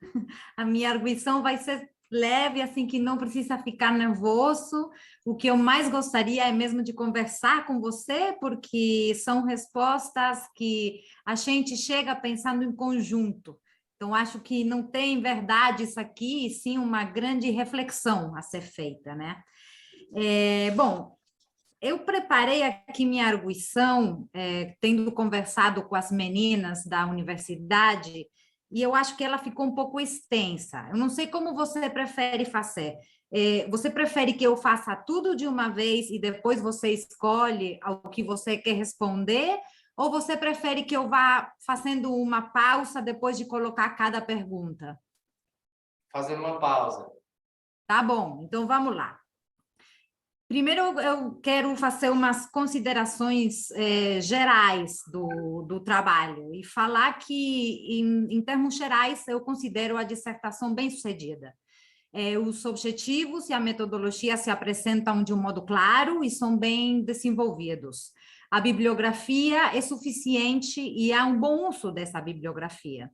A minha arguição vai ser leve, assim que não precisa ficar nervoso. O que eu mais gostaria é mesmo de conversar com você, porque são respostas que a gente chega pensando em conjunto. Então, acho que não tem verdade isso aqui, e sim uma grande reflexão a ser feita, né? Bom, eu preparei aqui minha arguição, tendo conversado com as meninas da universidade, e eu acho que ela ficou um pouco extensa. Eu não sei como você prefere fazer. Você prefere que eu faça tudo de uma vez e depois você escolhe o que você quer responder? Ou você prefere que eu vá fazendo uma pausa depois de colocar cada pergunta? Fazendo uma pausa. Tá bom, então vamos lá. Primeiro, eu quero fazer umas considerações gerais do trabalho e falar que, em termos gerais, eu considero a dissertação bem-sucedida. Os objetivos e a metodologia se apresentam de um modo claro e são bem desenvolvidos. A bibliografia é suficiente e há um bom uso dessa bibliografia.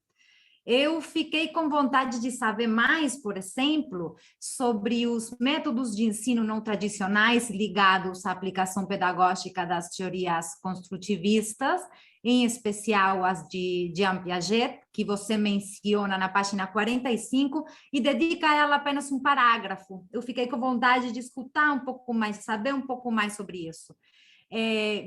Eu fiquei com vontade de saber mais, por exemplo, sobre os métodos de ensino não tradicionais ligados à aplicação pedagógica das teorias construtivistas em especial as de Jean Piaget, que você menciona na página 45, e dedica a ela apenas um parágrafo. Eu fiquei com vontade de escutar um pouco mais, saber um pouco mais sobre isso.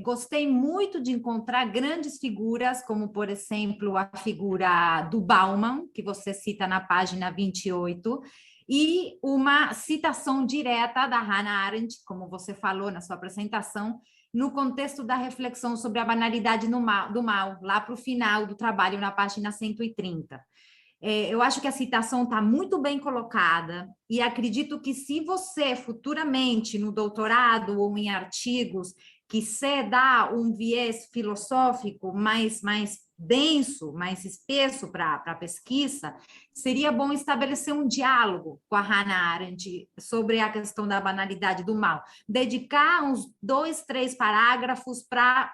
Gostei muito de encontrar grandes figuras, como, por exemplo, a figura do Bauman, que você cita na página 28, e uma citação direta da Hannah Arendt, como você falou na sua apresentação, no contexto da reflexão sobre a banalidade do mal, lá para o final do trabalho, na página 130. Eu acho que a citação está muito bem colocada e acredito que se você futuramente, no doutorado ou em artigos, quiser dar um viés filosófico mais denso, mais espesso para a pesquisa, seria bom estabelecer um diálogo com a Hannah Arendt sobre a questão da banalidade do mal. Dedicar uns 2, 3 parágrafos para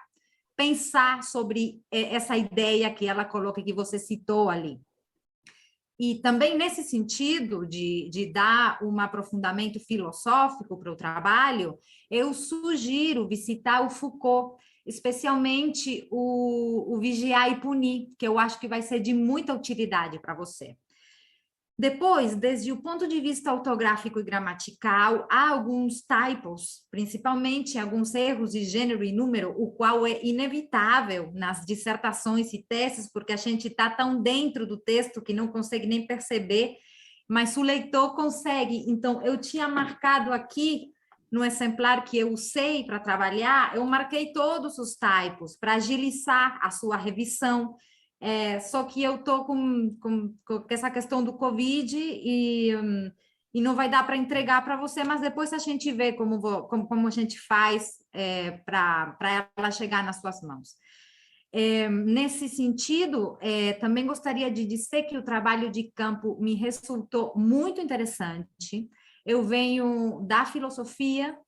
pensar sobre essa ideia que ela coloca, que você citou ali. E também nesse sentido de dar um aprofundamento filosófico para o trabalho, eu sugiro visitar o Foucault, especialmente o Vigiar e Punir, que eu acho que vai ser de muita utilidade para você. Depois, desde o ponto de vista ortográfico e gramatical, há alguns typos, principalmente alguns erros de gênero e número, o qual é inevitável nas dissertações e teses, porque a gente está tão dentro do texto que não consegue nem perceber, mas o leitor consegue. Então, eu tinha marcado aqui, no exemplar que eu usei para trabalhar, eu marquei todos os typos para agilizar a sua revisão. Só que eu estou com essa questão do Covid e não vai dar para entregar para você, mas depois a gente vê como a gente faz para ela chegar nas suas mãos. Nesse sentido, também gostaria de dizer que o trabalho de campo me resultou muito interessante. Eu venho da filosofia,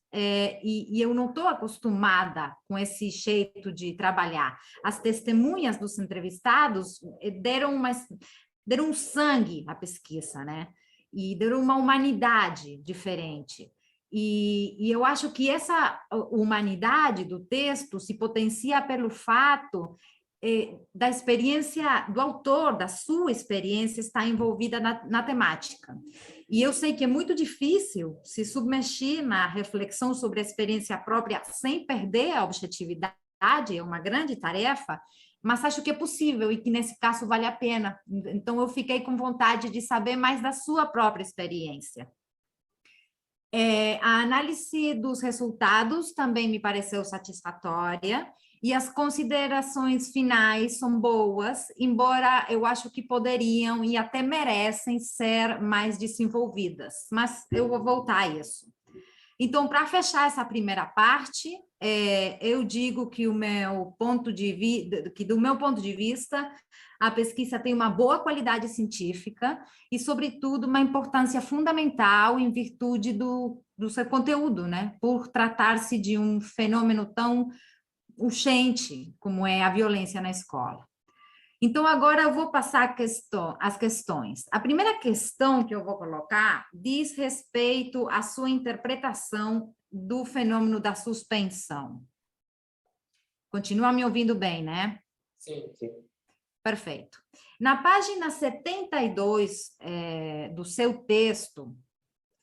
e eu não estou acostumada com esse jeito de trabalhar. As testemunhas dos entrevistados deram um sangue à pesquisa, né? E deram uma humanidade diferente. E eu acho que essa humanidade do texto se potencia pelo fato da experiência do autor, da sua experiência estar envolvida na temática. E eu sei que é muito difícil se submergir na reflexão sobre a experiência própria sem perder a objetividade, é uma grande tarefa, mas acho que é possível e que nesse caso vale a pena. Então eu fiquei com vontade de saber mais da sua própria experiência. A análise dos resultados também me pareceu satisfatória e as considerações finais são boas, embora eu acho que poderiam e até merecem ser mais desenvolvidas, mas eu vou voltar a isso. Então, para fechar essa primeira parte, eu digo que do meu ponto de vista, a pesquisa tem uma boa qualidade científica e, sobretudo, uma importância fundamental em virtude do seu conteúdo, né? Por tratar-se de um fenômeno tão urgente como é a violência na escola. Então, agora eu vou passar as questões. A primeira questão que eu vou colocar diz respeito à sua interpretação do fenômeno da suspensão. Continua me ouvindo bem, né? Sim, sim. Perfeito. Na página 72 do seu texto,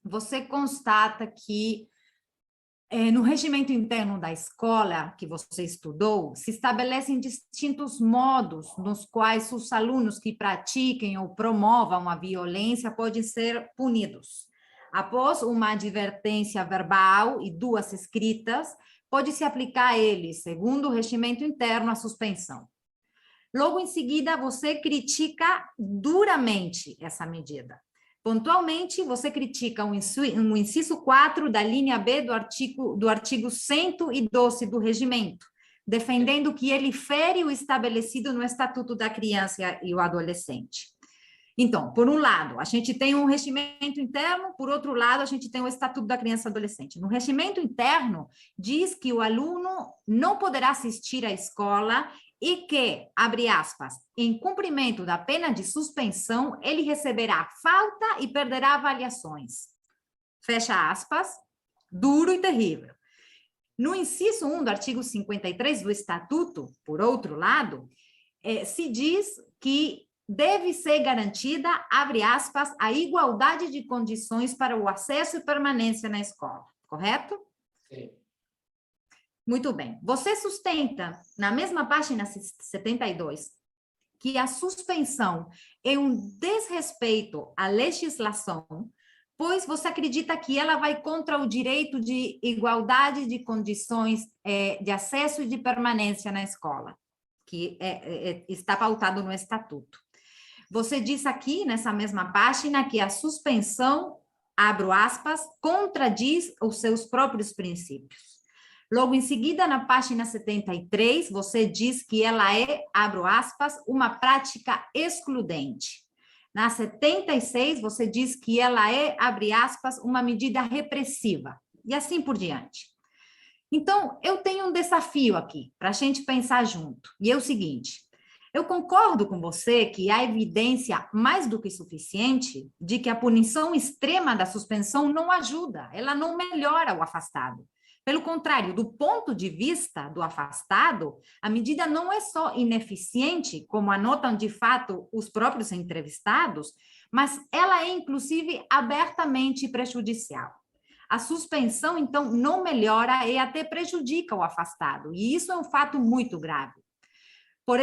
você constata que no regimento interno da escola que você estudou, se estabelecem distintos modos nos quais os alunos que pratiquem ou promovam a violência podem ser punidos. Após uma advertência verbal e 2 escritas, pode-se aplicar a eles, segundo o regimento interno, a suspensão. Logo em seguida, você critica duramente essa medida. Pontualmente, você critica o inciso 4 da linha B do artigo 112 do regimento, defendendo que ele fere o estabelecido no Estatuto da Criança e o Adolescente. Então, por um lado, a gente tem um regimento interno, por outro lado, a gente tem o Estatuto da Criança e Adolescente. No regimento interno, diz que o aluno não poderá assistir à escola e que, abre aspas, em cumprimento da pena de suspensão, ele receberá falta e perderá avaliações. Fecha aspas, duro e terrível. No inciso 1 do artigo 53 do Estatuto, por outro lado, se diz que deve ser garantida, abre aspas, a igualdade de condições para o acesso e permanência na escola, correto? Sim. Muito bem. Você sustenta, na mesma página 72, que a suspensão é um desrespeito à legislação, pois você acredita que ela vai contra o direito de igualdade de condições de acesso e de permanência na escola, que está pautado no Estatuto. Você diz aqui, nessa mesma página, que a suspensão, abro aspas, contradiz os seus próprios princípios. Logo em seguida, na página 73, você diz que ela é, abro aspas, uma prática excludente. Na 76, você diz que ela é, abre aspas, uma medida repressiva. E assim por diante. Então, eu tenho um desafio aqui, para a gente pensar junto. E é o seguinte, eu concordo com você que há evidência mais do que suficiente de que a punição extrema da suspensão não ajuda, ela não melhora o afastado. Pelo contrário, do ponto de vista do afastado, a medida não é só ineficiente, como anotam de fato os próprios entrevistados, mas ela é, inclusive, abertamente prejudicial. A suspensão, então, não melhora e até prejudica o afastado, e isso é um fato muito grave. Por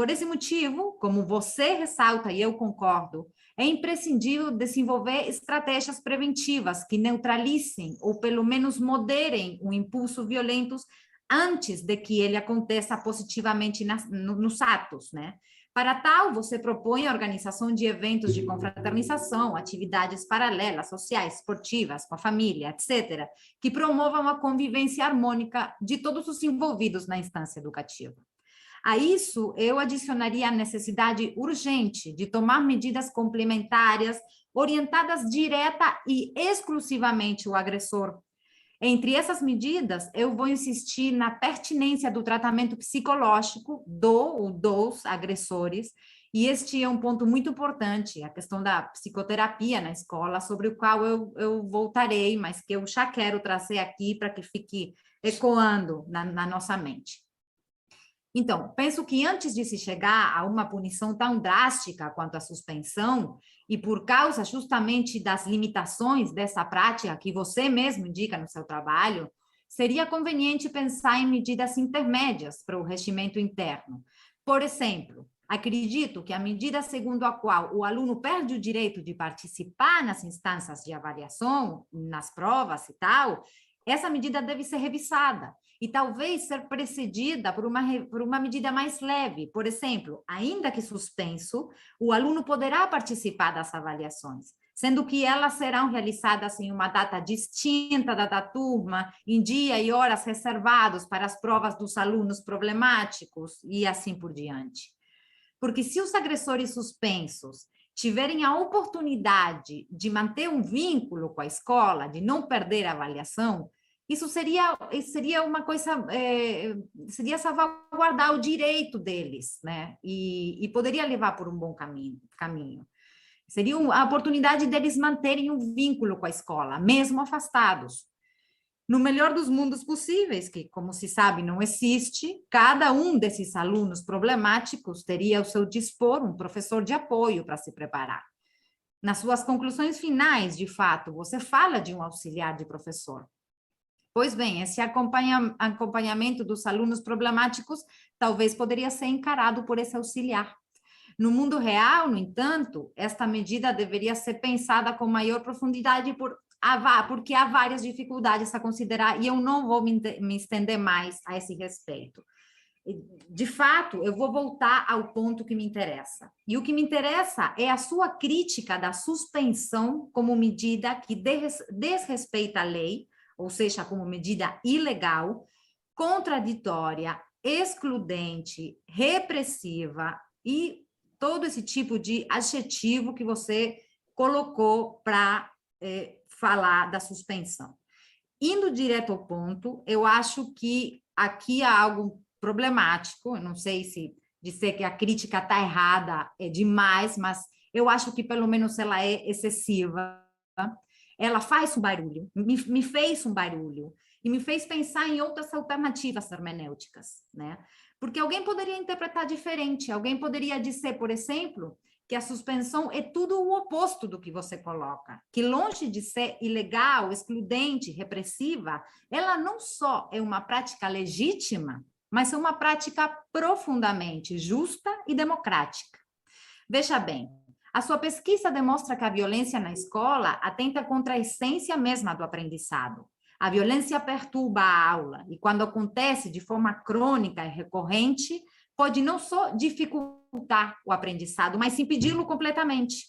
esse motivo, como você ressalta e eu concordo, é imprescindível desenvolver estratégias preventivas que neutralizem ou pelo menos moderem o impulso violento antes de que ele aconteça positivamente nos atos, né? Para tal, você propõe a organização de eventos de confraternização, atividades paralelas, sociais, esportivas, com a família, etc., que promovam a convivência harmônica de todos os envolvidos na instância educativa. A isso, eu adicionaria a necessidade urgente de tomar medidas complementares orientadas direta e exclusivamente ao agressor. Entre essas medidas, eu vou insistir na pertinência do tratamento psicológico do ou dos agressores, e este é um ponto muito importante, a questão da psicoterapia na escola, sobre o qual eu voltarei, mas que eu já quero trazer aqui para que fique ecoando na nossa mente. Então, penso que antes de se chegar a uma punição tão drástica quanto a suspensão, e por causa justamente das limitações dessa prática que você mesmo indica no seu trabalho, seria conveniente pensar em medidas intermédias para o regimento interno. Por exemplo, acredito que a medida segundo a qual o aluno perde o direito de participar nas instâncias de avaliação, nas provas e tal, essa medida deve ser revisada e talvez ser precedida por uma medida mais leve. Por exemplo, ainda que suspenso, o aluno poderá participar das avaliações, sendo que elas serão realizadas em uma data distinta da turma, em dia e horas reservados para as provas dos alunos problemáticos e assim por diante. Porque se os agressores suspensos tiverem a oportunidade de manter um vínculo com a escola, de não perder a avaliação, isso seria uma coisa, seria salvaguardar o direito deles, né? E poderia levar por um bom caminho. Seria a oportunidade deles manterem um vínculo com a escola, mesmo afastados. No melhor dos mundos possíveis, que, como se sabe, não existe, cada um desses alunos problemáticos teria ao seu dispor um professor de apoio para se preparar. Nas suas conclusões finais, de fato, você fala de um auxiliar de professor. Pois bem, esse acompanhamento dos alunos problemáticos talvez poderia ser encarado por esse auxiliar. No mundo real, no entanto, esta medida deveria ser pensada com maior profundidade porque há várias dificuldades a considerar e eu não vou me estender mais a esse respeito. De fato, eu vou voltar ao ponto que me interessa. E o que me interessa é a sua crítica da suspensão como medida que desrespeita a lei, ou seja, como medida ilegal, contraditória, excludente, repressiva e todo esse tipo de adjetivo que você colocou para falar da suspensão. Indo direto ao ponto, eu acho que aqui há algo problemático, eu não sei se dizer que a crítica está errada é demais, mas eu acho que pelo menos ela é excessiva. Ela faz um barulho, me fez um barulho, e me fez pensar em outras alternativas hermenêuticas, né? Porque alguém poderia interpretar diferente, alguém poderia dizer, por exemplo, que a suspensão é tudo o oposto do que você coloca, que longe de ser ilegal, excludente, repressiva, ela não só é uma prática legítima, mas é uma prática profundamente justa e democrática. Veja bem, a sua pesquisa demonstra que a violência na escola atenta contra a essência mesma do aprendizado. A violência perturba a aula e, quando acontece de forma crônica e recorrente, pode não só dificultar o aprendizado, mas impedi-lo completamente.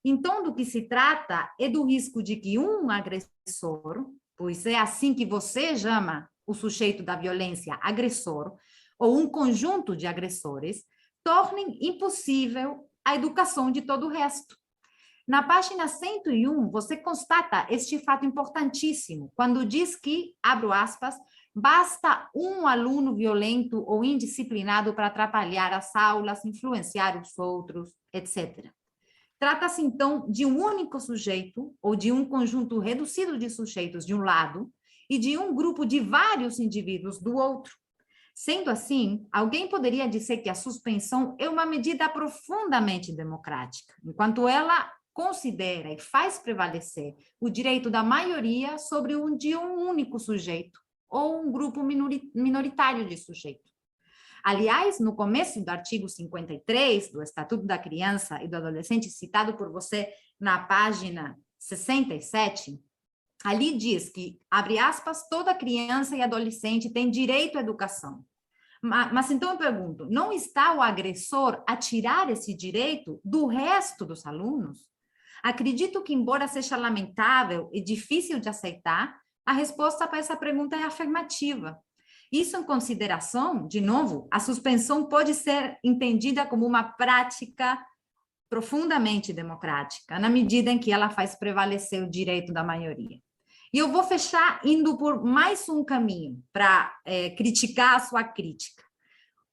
Então, do que se trata é do risco de que um agressor, pois é assim que você chama o sujeito da violência agressor, ou um conjunto de agressores, tornem impossível a educação de todo o resto. Na página 101, você constata este fato importantíssimo, quando diz que, abro aspas, basta um aluno violento ou indisciplinado para atrapalhar as aulas, influenciar os outros, etc. Trata-se, então, de um único sujeito ou de um conjunto reduzido de sujeitos de um lado e de um grupo de vários indivíduos do outro. Sendo assim, alguém poderia dizer que a suspensão é uma medida profundamente democrática, enquanto ela considera e faz prevalecer o direito da maioria sobre o de um único sujeito ou um grupo minoritário de sujeitos. Aliás, no começo do artigo 53 do Estatuto da Criança e do Adolescente, citado por você na página 67, ali diz que, abre aspas, toda criança e adolescente tem direito à educação. Mas então eu pergunto, não está o agressor a tirar esse direito do resto dos alunos? Acredito que, embora seja lamentável e difícil de aceitar, a resposta para essa pergunta é afirmativa. Isso em consideração, de novo, a suspensão pode ser entendida como uma prática profundamente democrática, na medida em que ela faz prevalecer o direito da maioria. E eu vou fechar indo por mais um caminho para criticar a sua crítica.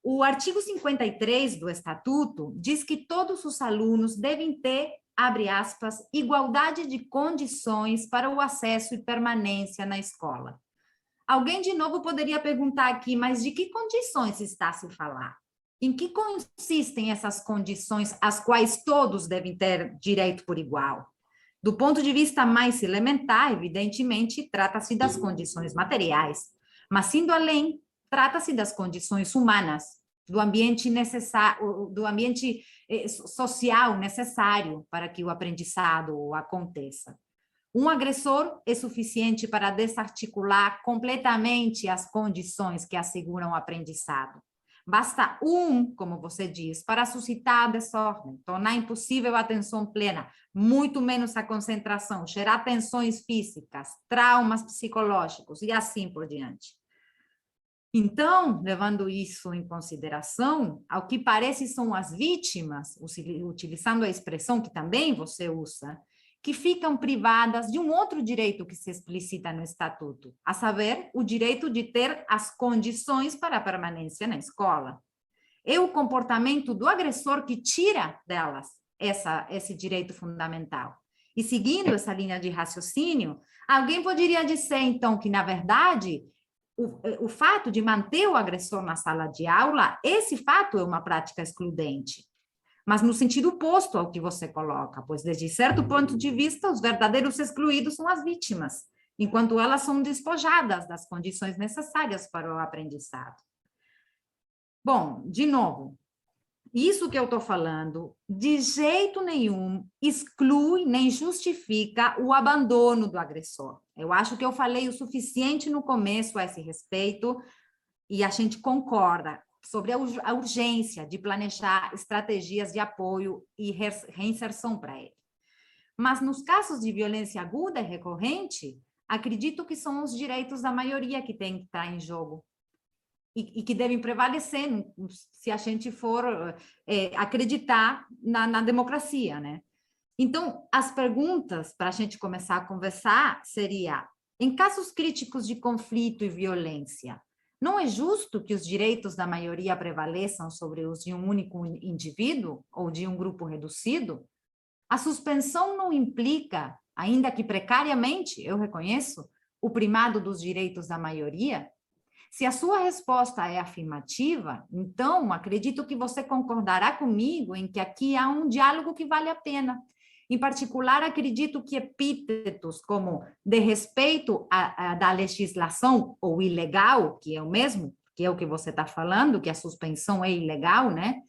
O artigo 53 do Estatuto diz que todos os alunos devem ter, abre aspas, igualdade de condições para o acesso e permanência na escola. Alguém, de novo, poderia perguntar aqui, mas de que condições está a se falar? Em que consistem essas condições às quais todos devem ter direito por igual? Do ponto de vista mais elementar, evidentemente, trata-se das condições materiais, mas, indo além, trata-se das condições humanas, do ambiente necessário, do ambiente social necessário para que o aprendizado aconteça. Um agressor é suficiente para desarticular completamente as condições que asseguram o aprendizado. Basta como você diz, para suscitar a desordem, tornar impossível a atenção plena, muito menos a concentração, gerar tensões físicas, traumas psicológicos e assim por diante. Então, levando isso em consideração, ao que parece são as vítimas, utilizando a expressão que também você usa, que ficam privadas de um outro direito que se explicita no Estatuto, a saber, o direito de ter as condições para a permanência na escola. É o comportamento do agressor que tira delas esse direito fundamental. E seguindo essa linha de raciocínio, alguém poderia dizer, então, que, na verdade, o fato de manter o agressor na sala de aula, esse fato é uma prática excludente. Mas no sentido oposto ao que você coloca, pois, desde certo ponto de vista, os verdadeiros excluídos são as vítimas, enquanto elas são despojadas das condições necessárias para o aprendizado. Bom, de novo, isso que eu estou falando, de jeito nenhum, exclui nem justifica o abandono do agressor. Eu acho que eu falei o suficiente no começo a esse respeito, e a gente concorda sobre a urgência de planejar estratégias de apoio e reinserção para ele. Mas nos casos de violência aguda e recorrente, acredito que são os direitos da maioria que têm que estar em jogo e que devem prevalecer se a gente for acreditar na democracia, né? Então, as perguntas para a gente começar a conversar seria, em casos críticos de conflito e violência, não é justo que os direitos da maioria prevaleçam sobre os de um único indivíduo ou de um grupo reduzido? A suspensão não implica, ainda que precariamente, eu reconheço, o primado dos direitos da maioria? Se a sua resposta é afirmativa, então acredito que você concordará comigo em que aqui há um diálogo que vale a pena. Em particular, acredito que epítetos como de respeito da legislação ou ilegal, que é o mesmo, que é o que você está falando, que a suspensão é ilegal, né?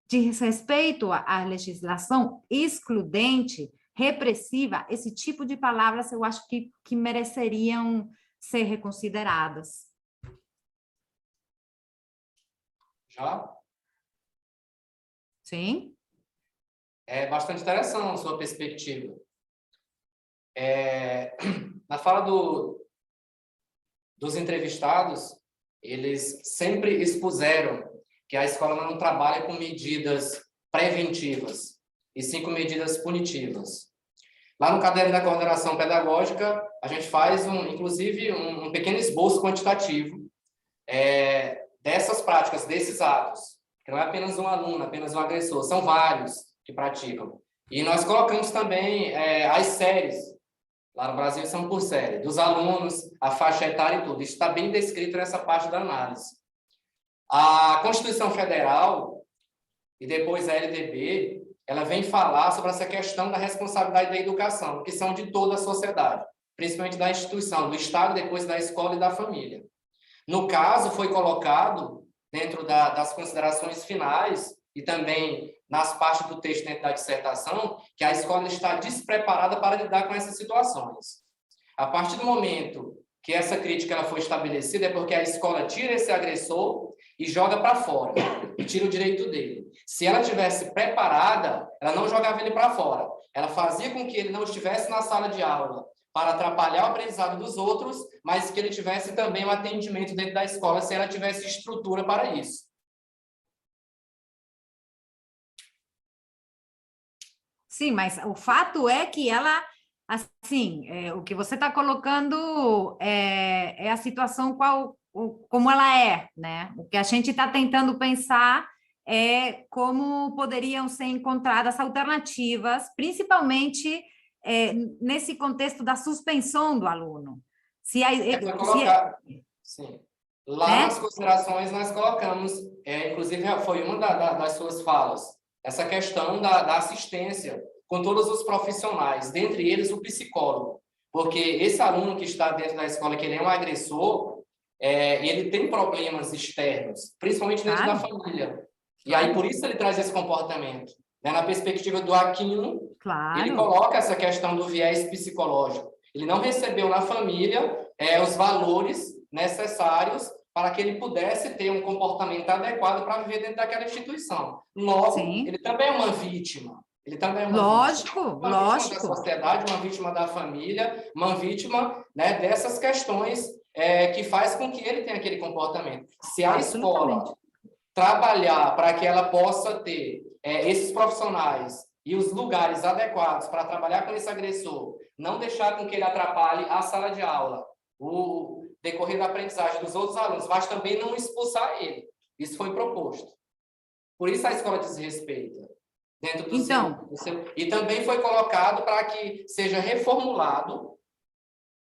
De respeito à legislação excludente, repressiva, esse tipo de palavras eu acho que mereceriam ser reconsideradas. Já? Sim. É bastante interessante a sua perspectiva. Na fala dos entrevistados, eles sempre expuseram que a escola não trabalha com medidas preventivas, e sim com medidas punitivas. Lá no caderno da coordenação pedagógica, a gente faz, inclusive, um pequeno esboço quantitativo dessas práticas, desses atos, que não é apenas um aluno, apenas um agressor, são vários que praticam. E nós colocamos também as séries, lá no Brasil são por série, dos alunos, a faixa etária e tudo. Isso está bem descrito nessa parte da análise. A Constituição Federal, e depois a LDB, ela vem falar sobre essa questão da responsabilidade da educação, que são de toda a sociedade, principalmente da instituição, do Estado, depois da escola e da família. No caso, foi colocado, dentro das considerações finais, e também nas partes do texto dentro da dissertação, que a escola está despreparada para lidar com essas situações. A partir do momento que essa crítica ela foi estabelecida, é porque a escola tira esse agressor e joga para fora, e tira o direito dele. Se ela tivesse preparada, ela não jogava ele para fora. Ela fazia com que ele não estivesse na sala de aula para atrapalhar o aprendizado dos outros, mas que ele tivesse também um atendimento dentro da escola, se ela tivesse estrutura para isso. Sim, mas o fato é que ela, assim, o que você está colocando é a situação como ela é, né? O que a gente está tentando pensar é como poderiam ser encontradas alternativas, principalmente nesse contexto da suspensão do aluno. Sim. Lá nas considerações nós colocamos, inclusive foi uma das suas falas, essa questão da assistência com todos os profissionais, dentre eles o psicólogo, porque esse aluno que está dentro da escola, que ele é um agressor, ele tem problemas externos, principalmente dentro da família. E aí, por isso, ele traz esse comportamento. Né? Na perspectiva do Aquino, ele coloca essa questão do viés psicológico. Ele não recebeu na família os valores necessários para que ele pudesse ter um comportamento adequado para viver dentro daquela instituição. Logo, ele também é uma vítima. Ele também é uma vítima da sociedade, uma vítima da família, uma vítima, né, dessas questões que faz com que ele tenha aquele comportamento. Se a escola trabalhar para que ela possa ter esses profissionais e os lugares adequados para trabalhar com esse agressor, não deixar com que ele atrapalhe a sala de aula, o decorrer da aprendizagem dos outros alunos, mas também não expulsar ele. Isso foi proposto. Por isso a escola desrespeita. Dentro do seu... E também foi colocado para que seja reformulado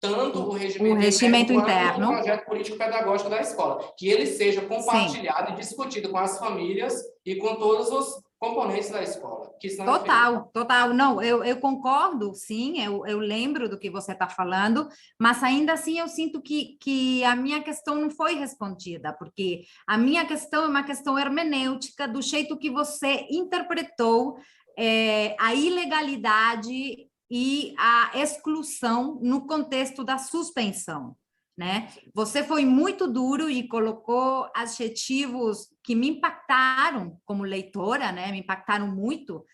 tanto o regimento interno quanto o projeto político-pedagógico da escola, que ele seja compartilhado e discutido com as famílias e com todos os componentes da escola. Que Total. Não, eu concordo, sim, eu lembro do que você está falando, mas ainda assim eu sinto que a minha questão não foi respondida, porque a minha questão é uma questão hermenêutica do jeito que você interpretou a ilegalidade e a exclusão no contexto da suspensão, né? Você foi muito duro e colocou adjetivos que me impactaram como leitora, né? Me impactaram muito.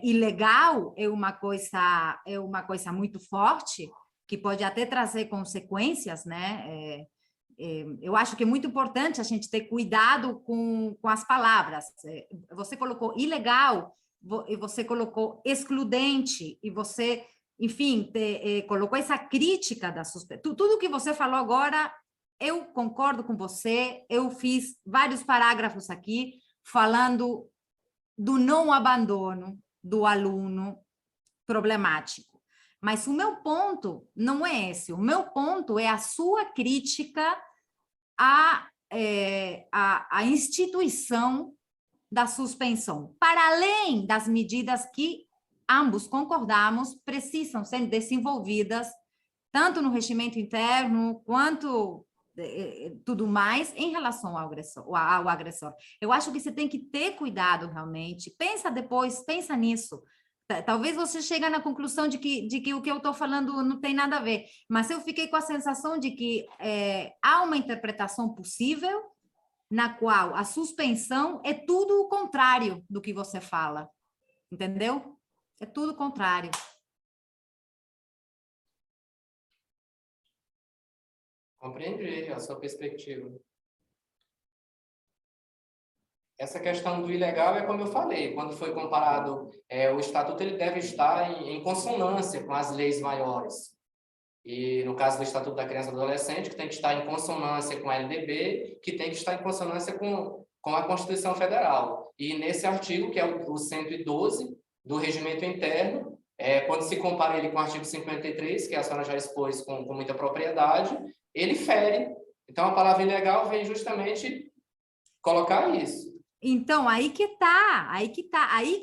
Ilegal é uma coisa muito forte que pode até trazer consequências, né? Eu acho que é muito importante a gente ter cuidado com as palavras. Você colocou ilegal, e você colocou excludente, e você, enfim, colocou essa crítica da suspensão. Tudo que você falou agora, eu concordo com você, eu fiz vários parágrafos aqui falando do não abandono do aluno problemático. Mas o meu ponto não é esse. O meu ponto é a sua crítica à instituição da suspensão, para além das medidas que ambos concordamos precisam ser desenvolvidas, tanto no regimento interno quanto tudo mais, em relação ao agressor. Eu acho que você tem que ter cuidado, realmente. Pensa depois, pensa nisso. Talvez você chegue na conclusão de que o que eu estou falando não tem nada a ver, mas eu fiquei com a sensação de que há uma interpretação possível na qual a suspensão é tudo o contrário do que você fala, entendeu? É tudo o contrário. Compreendi a sua perspectiva. Essa questão do ilegal é como eu falei, quando foi comparado, o estatuto ele deve estar em consonância com as leis maiores. E no caso do Estatuto da Criança e do Adolescente, que tem que estar em consonância com a LDB, que tem que estar em consonância com a Constituição Federal. E nesse artigo, que é o 112 do Regimento Interno, quando se compara ele com o artigo 53, que a senhora já expôs com muita propriedade, ele fere. Então, a palavra ilegal vem justamente colocar isso. Então, aí que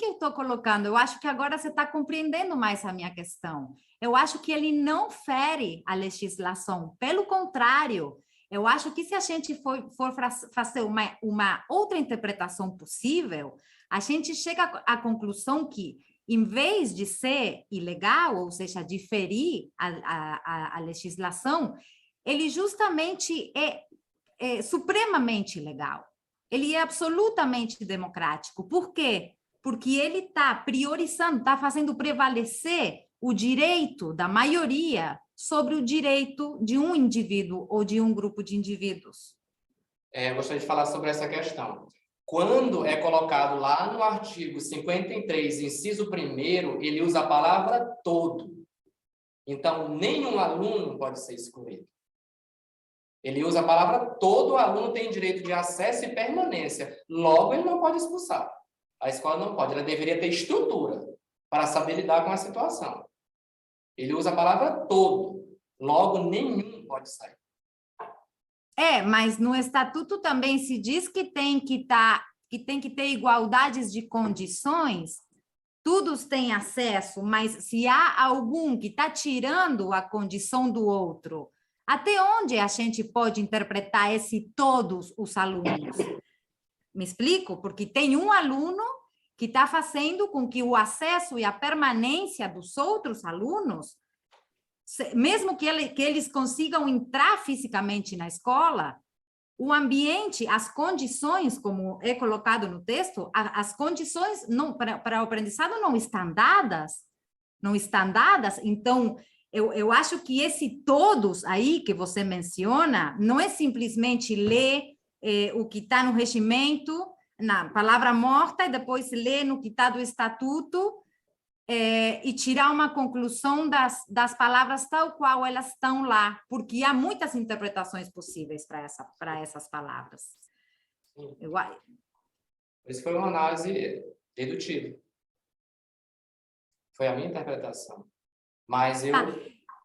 eu estou colocando. Eu acho que agora você está compreendendo mais a minha questão. Eu acho que ele não fere a legislação, pelo contrário, eu acho que se a gente for fazer uma outra interpretação possível, a gente chega à conclusão que, em vez de ser ilegal, ou seja, de ferir a legislação, ele justamente é supremamente legal. Ele é absolutamente democrático. Por quê? Porque ele está priorizando, está fazendo prevalecer o direito da maioria sobre o direito de um indivíduo ou de um grupo de indivíduos. Eu gostaria de falar sobre essa questão. Quando é colocado lá no artigo 53, inciso 1º, ele usa a palavra todo. Então, nenhum aluno pode ser excluído. Ele usa a palavra todo aluno tem direito de acesso e permanência. Logo, ele não pode expulsar. A escola não pode. Ela deveria ter estrutura para saber lidar com a situação. Ele usa a palavra todo. Logo, nenhum pode sair. Mas no estatuto também se diz que tem que ter igualdades de condições. Todos têm acesso, mas se há algum que está tirando a condição do outro, até onde a gente pode interpretar esse todos os alunos? Me explico? Porque tem um aluno que está fazendo com que o acesso e a permanência dos outros alunos, mesmo que eles consigam entrar fisicamente na escola, o ambiente, as condições, como é colocado no texto, as condições para o aprendizado não estão dadas. Então, eu acho que esse todos aí que você menciona não é simplesmente ler o que está no regimento, na palavra morta, e depois ler no que está do estatuto e tirar uma conclusão das palavras tal qual elas estão lá, porque há muitas interpretações possíveis para essas palavras. Isso foi uma análise dedutiva. Foi a minha interpretação. Mas eu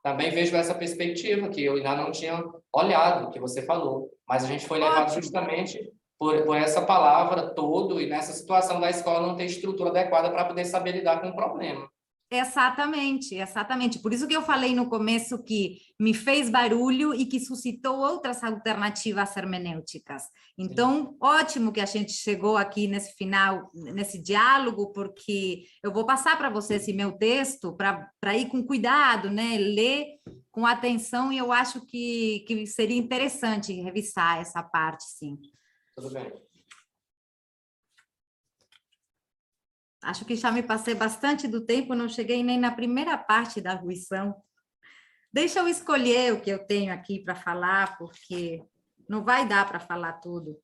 também vejo essa perspectiva, que eu ainda não tinha olhado, o que você falou. Mas a gente foi levado justamente por essa palavra todo, e nessa situação da escola não ter estrutura adequada para poder saber lidar com o problema. Exatamente. Por isso que eu falei no começo que me fez barulho e que suscitou outras alternativas hermenêuticas. Então, ótimo que a gente chegou aqui nesse final, nesse diálogo, porque eu vou passar para você esse meu texto para ir com cuidado, né? Ler com atenção, e eu acho que seria interessante revisar essa parte, sim. Tudo bem. Acho que já me passei bastante do tempo, não cheguei nem na primeira parte da arguição. Deixa eu escolher o que eu tenho aqui para falar, porque não vai dar para falar tudo.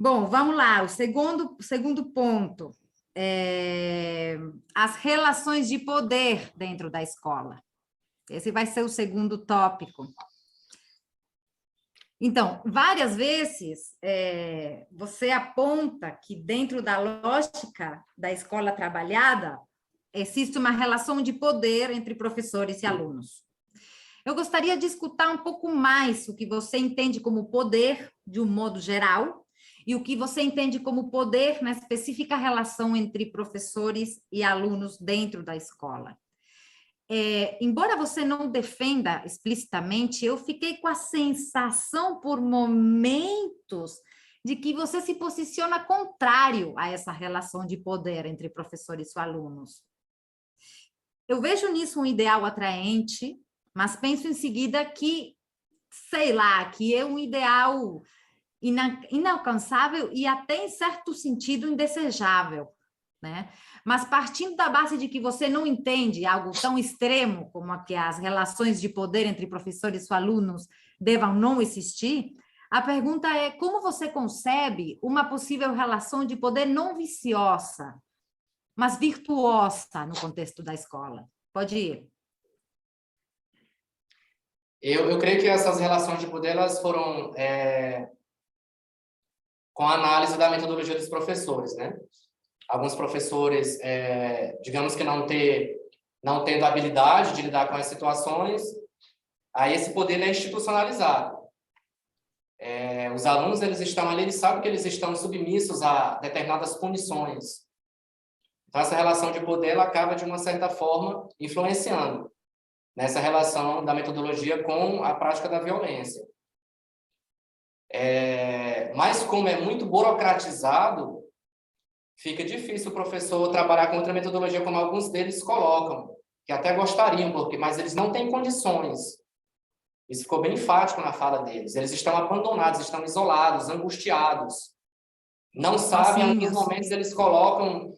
Bom, vamos lá. O segundo ponto é as relações de poder dentro da escola. Esse vai ser o segundo tópico. Então, várias vezes, você aponta que dentro da lógica da escola trabalhada, existe uma relação de poder entre professores e alunos. Eu gostaria de escutar um pouco mais o que você entende como poder, de um modo geral, e o que você entende como poder na específica relação entre professores e alunos dentro da escola. Embora você não defenda explicitamente, eu fiquei com a sensação, por momentos, de que você se posiciona contrário a essa relação de poder entre professores e alunos. Eu vejo nisso um ideal atraente, mas penso em seguida que, sei lá, que é um ideal inalcançável e até, em certo sentido, indesejável, né? Mas partindo da base de que você não entende algo tão extremo como que as relações de poder entre professores e alunos devam não existir, a pergunta é como você concebe uma possível relação de poder não viciosa, mas virtuosa no contexto da escola? Pode ir. Eu creio que essas relações de poder elas foram com a análise da metodologia dos professores, né? Alguns professores, digamos que não tendo habilidade de lidar com as situações, aí esse poder é institucionalizado. Os alunos, eles estão ali, eles sabem que eles estão submissos a determinadas punições. Então, essa relação de poder, ela acaba, de uma certa forma, influenciando nessa relação da metodologia com a prática da violência. Mas, como é muito burocratizado, fica difícil o professor trabalhar com outra metodologia, como alguns deles colocam, que até gostariam, mas eles não têm condições. Isso ficou bem enfático na fala deles. Eles estão abandonados, estão isolados, angustiados. Não sabem, em alguns momentos eles colocam,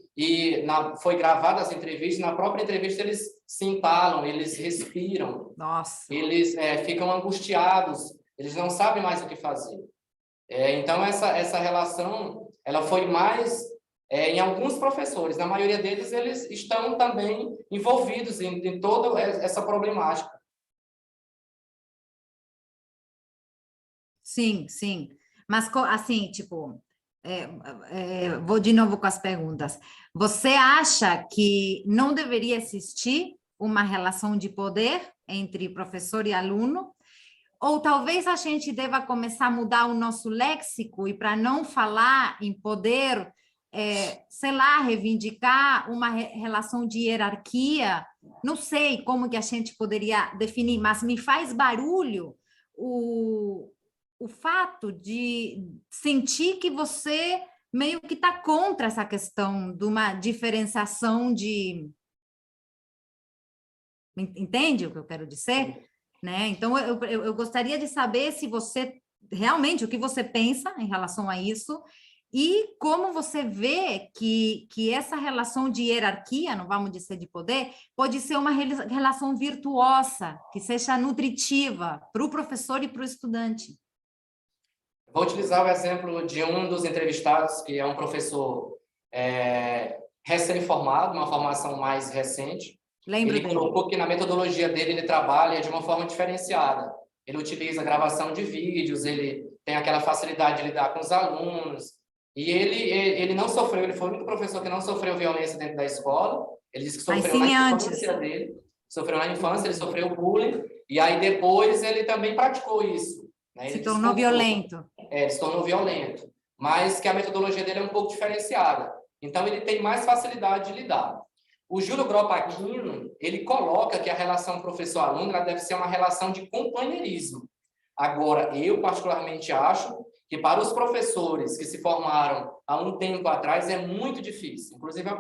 foi gravada as entrevistas, na própria entrevista eles se entalam, eles respiram. Nossa. Eles ficam angustiados, eles não sabem mais o que fazer. Então, essa relação, ela foi mais em alguns professores. Na maioria deles, eles estão também envolvidos em toda essa problemática. Sim, sim. Mas, assim, tipo, vou de novo com as perguntas. Você acha que não deveria existir uma relação de poder entre professor e aluno? Ou talvez a gente deva começar a mudar o nosso léxico e, para não falar em poder, sei lá, reivindicar uma relação de hierarquia? Não sei como que a gente poderia definir, mas me faz barulho o fato de sentir que você meio que está contra essa questão de uma diferenciação de... Entende o que eu quero dizer? Né? Então, eu gostaria de saber se você, realmente, o que você pensa em relação a isso e como você vê que essa relação de hierarquia, não vamos dizer de poder, pode ser uma relação virtuosa, que seja nutritiva para o professor e para o estudante. Vou utilizar o exemplo de um dos entrevistados, que é um professor recém-formado, uma formação mais recente. Ele colocou que na metodologia dele ele trabalha de uma forma diferenciada. Ele utiliza gravação de vídeos, ele tem aquela facilidade de lidar com os alunos. E ele não sofreu, ele foi o único professor que não sofreu violência dentro da escola. Ele disse que sofreu na infância dele. Sofreu na infância, ele sofreu bullying. E aí depois ele também praticou isso. Né? Se tornou violento. Se tornou violento. Mas que a metodologia dele é um pouco diferenciada. Então ele tem mais facilidade de lidar. O Júlio Groppaquino, ele coloca que a relação professor-aluno deve ser uma relação de companheirismo. Agora, eu particularmente acho que para os professores que se formaram há um tempo atrás é muito difícil. Inclusive,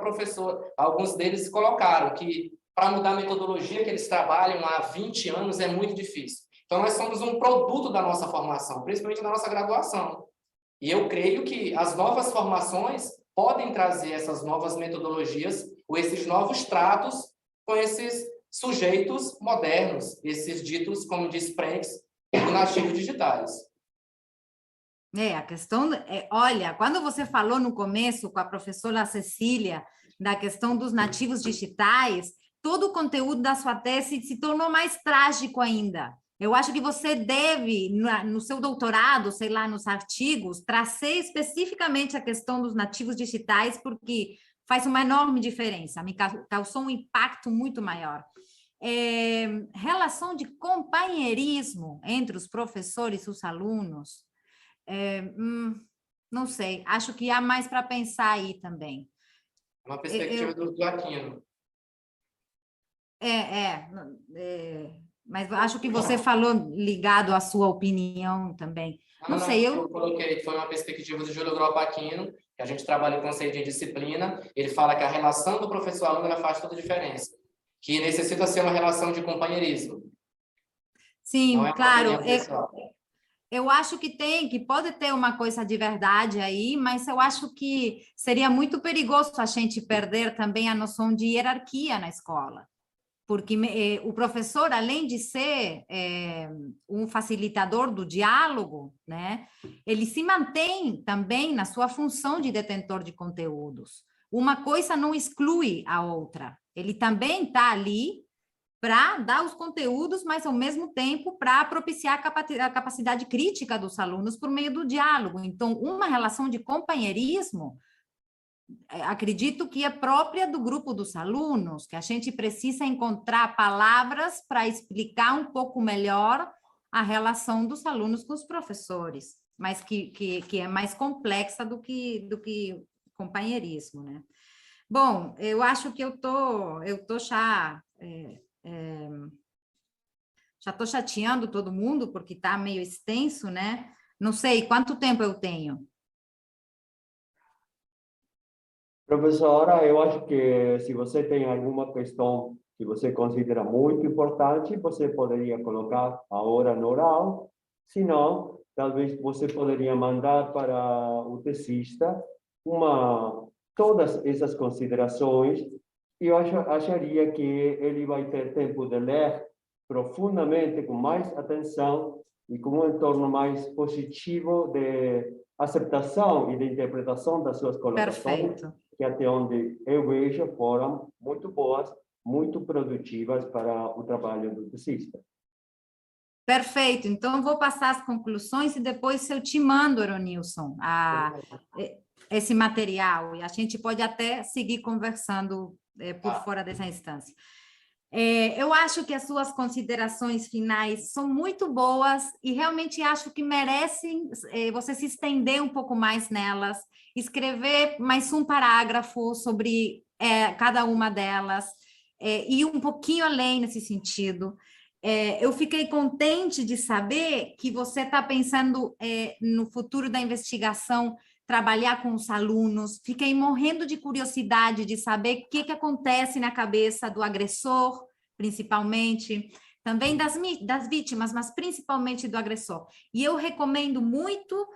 alguns deles colocaram que para mudar a metodologia que eles trabalham há 20 anos é muito difícil. Então, nós somos um produto da nossa formação, principalmente da nossa graduação. E eu creio que as novas formações podem trazer essas novas metodologias ou esses novos tratos com esses sujeitos modernos, esses ditos, como diz Prenx, nativos digitais. A questão olha, quando você falou no começo com a professora Cecília da questão dos nativos digitais, todo o conteúdo da sua tese se tornou mais trágico ainda. Eu acho que você deve, no seu doutorado, sei lá, nos artigos, trazer especificamente a questão dos nativos digitais, porque faz uma enorme diferença, me causou um impacto muito maior. Relação de companheirismo entre os professores e os alunos, não sei, acho que há mais para pensar aí também. Uma perspectiva do Aquino. Mas acho que você falou ligado à sua opinião também. Não sei, eu coloquei que foi uma perspectiva do Júlio Gropp Aquino, que a gente trabalha o conceito de disciplina. Ele fala que a relação do professor-aluno faz toda a diferença, que necessita ser uma relação de companheirismo. Sim, claro. Eu acho que pode ter uma coisa de verdade aí, mas eu acho que seria muito perigoso a gente perder também a noção de hierarquia na escola. Porque o professor, além de ser um facilitador do diálogo, né, ele se mantém também na sua função de detentor de conteúdos. Uma coisa não exclui a outra. Ele também está ali para dar os conteúdos, mas, ao mesmo tempo, para propiciar a capacidade crítica dos alunos por meio do diálogo. Então, uma relação de companheirismo, acredito que é própria do grupo dos alunos, que a gente precisa encontrar palavras para explicar um pouco melhor a relação dos alunos com os professores, mas que é mais complexa do que companheirismo, né? Bom, eu acho que eu tô já estou chateando todo mundo, porque está meio extenso, né? Não sei, quanto tempo eu tenho? Professora, eu acho que se você tem alguma questão que você considera muito importante, você poderia colocar a hora no oral. Se não, talvez você poderia mandar para o tecista todas essas considerações, e eu acharia que ele vai ter tempo de ler profundamente, com mais atenção e com um entorno mais positivo de aceitação e de interpretação das suas colocações. Perfeito. Que até onde eu vejo foram muito boas, muito produtivas para o trabalho do tecista. Perfeito. Então, vou passar as conclusões e depois eu te mando, Eronilson, esse material, e a gente pode até seguir conversando por fora dessa instância. Eu acho que as suas considerações finais são muito boas e realmente acho que merecem você se estender um pouco mais nelas, escrever mais um parágrafo sobre cada uma delas, e um pouquinho além nesse sentido. Eu fiquei contente de saber que você está pensando no futuro da investigação, trabalhar com os alunos. Fiquei morrendo de curiosidade de saber o que acontece na cabeça do agressor, principalmente, também das vítimas, mas principalmente do agressor. E eu recomendo muito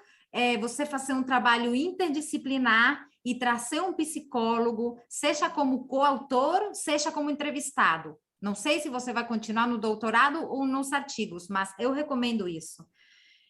você fazer um trabalho interdisciplinar e trazer um psicólogo, seja como coautor, seja como entrevistado. Não sei se você vai continuar no doutorado ou nos artigos, mas eu recomendo isso.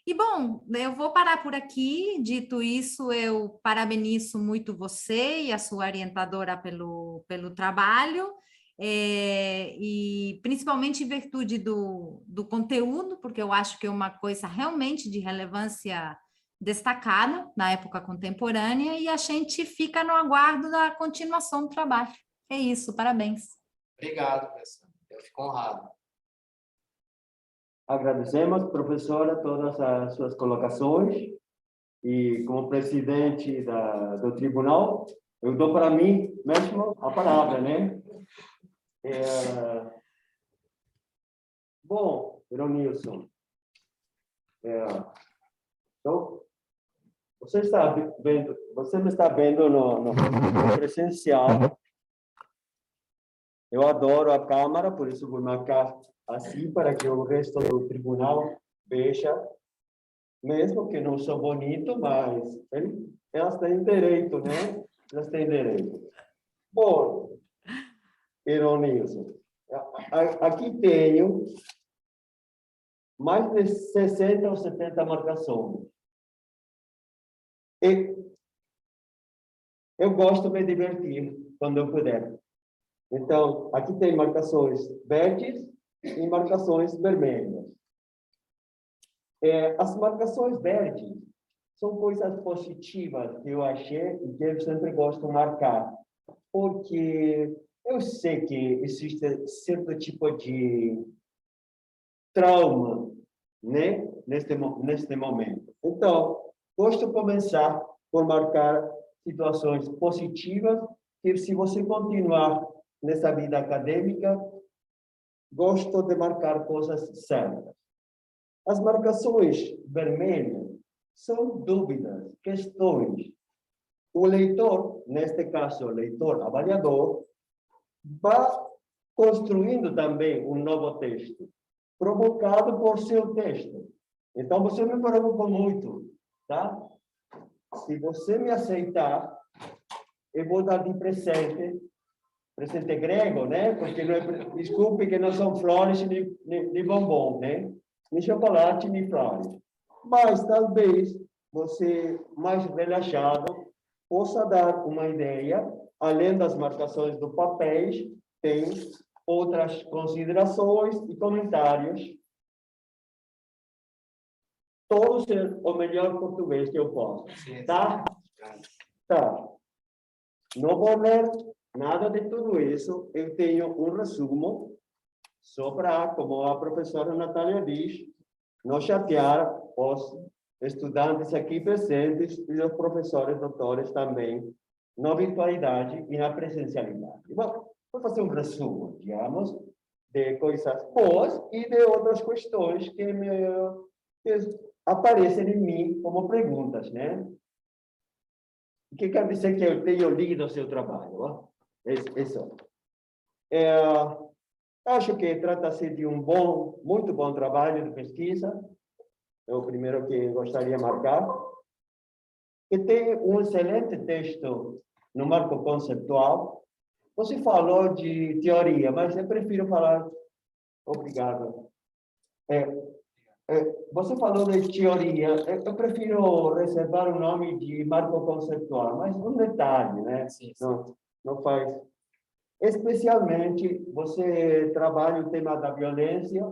E, bom, eu vou parar por aqui. Dito isso, eu parabenizo muito você e a sua orientadora pelo trabalho, e principalmente em virtude do conteúdo, porque eu acho que é uma coisa realmente de relevância destacada na época contemporânea, e a gente fica no aguardo da continuação do trabalho. É isso, parabéns. Obrigado, professor. Eu fico honrado. Agradecemos, professora, todas as suas colocações, e como presidente do tribunal, eu dou para mim mesmo a palavra, né? Bom, Eronilson, então, você me está vendo no presencial. Eu adoro a Câmara, por isso vou marcar assim, para que o resto do tribunal veja, mesmo que não sou bonito, mas elas têm direito, né? Elas têm direito. Bom, Eronilson, aqui tenho mais de 60 ou 70 marcações. E eu gosto de me divertir quando eu puder. Então, aqui tem marcações verdes e marcações vermelhas. As marcações verdes são coisas positivas que eu achei e que eu sempre gosto de marcar. porque eu sei que existe certo tipo de trauma, né, neste momento. Então, gosto de começar por marcar situações positivas, que se você continuar nessa vida acadêmica, gosto de marcar coisas certas. As marcações vermelhas são dúvidas, questões. O leitor, neste caso, o leitor avaliador, vai construindo também um novo texto, provocado por seu texto. Então, você me provocou muito, tá? Se você me aceitar, eu vou dar de presente grego, né? Porque não é, desculpe que não são flores nem bombom, né? Nem chocolate, nem flores. Mas talvez você, mais relaxado, possa dar uma ideia, além das marcações do papéis, tem outras considerações e comentários. Todos o melhor português que eu posso, tá? Tá. Não vou ler nada de tudo isso. Eu tenho um resumo, só para, como a professora Natália diz, não chatear os estudantes aqui presentes e os professores doutores também, na virtualidade e na presencialidade. Bom, vou fazer um resumo, digamos, de coisas boas e de outras questões que aparecem em mim como perguntas, né? O que quer dizer que eu tenho lido o seu trabalho? Isso. Acho que trata-se de um muito bom trabalho de pesquisa. É o primeiro que gostaria de marcar. E tem um excelente texto no marco conceitual. Você falou de teoria, mas eu prefiro falar... Obrigado. Você falou de teoria, eu prefiro reservar o nome de marco conceitual, mas um detalhe, né? Sim, sim. Não faz... Especialmente, você trabalha o tema da violência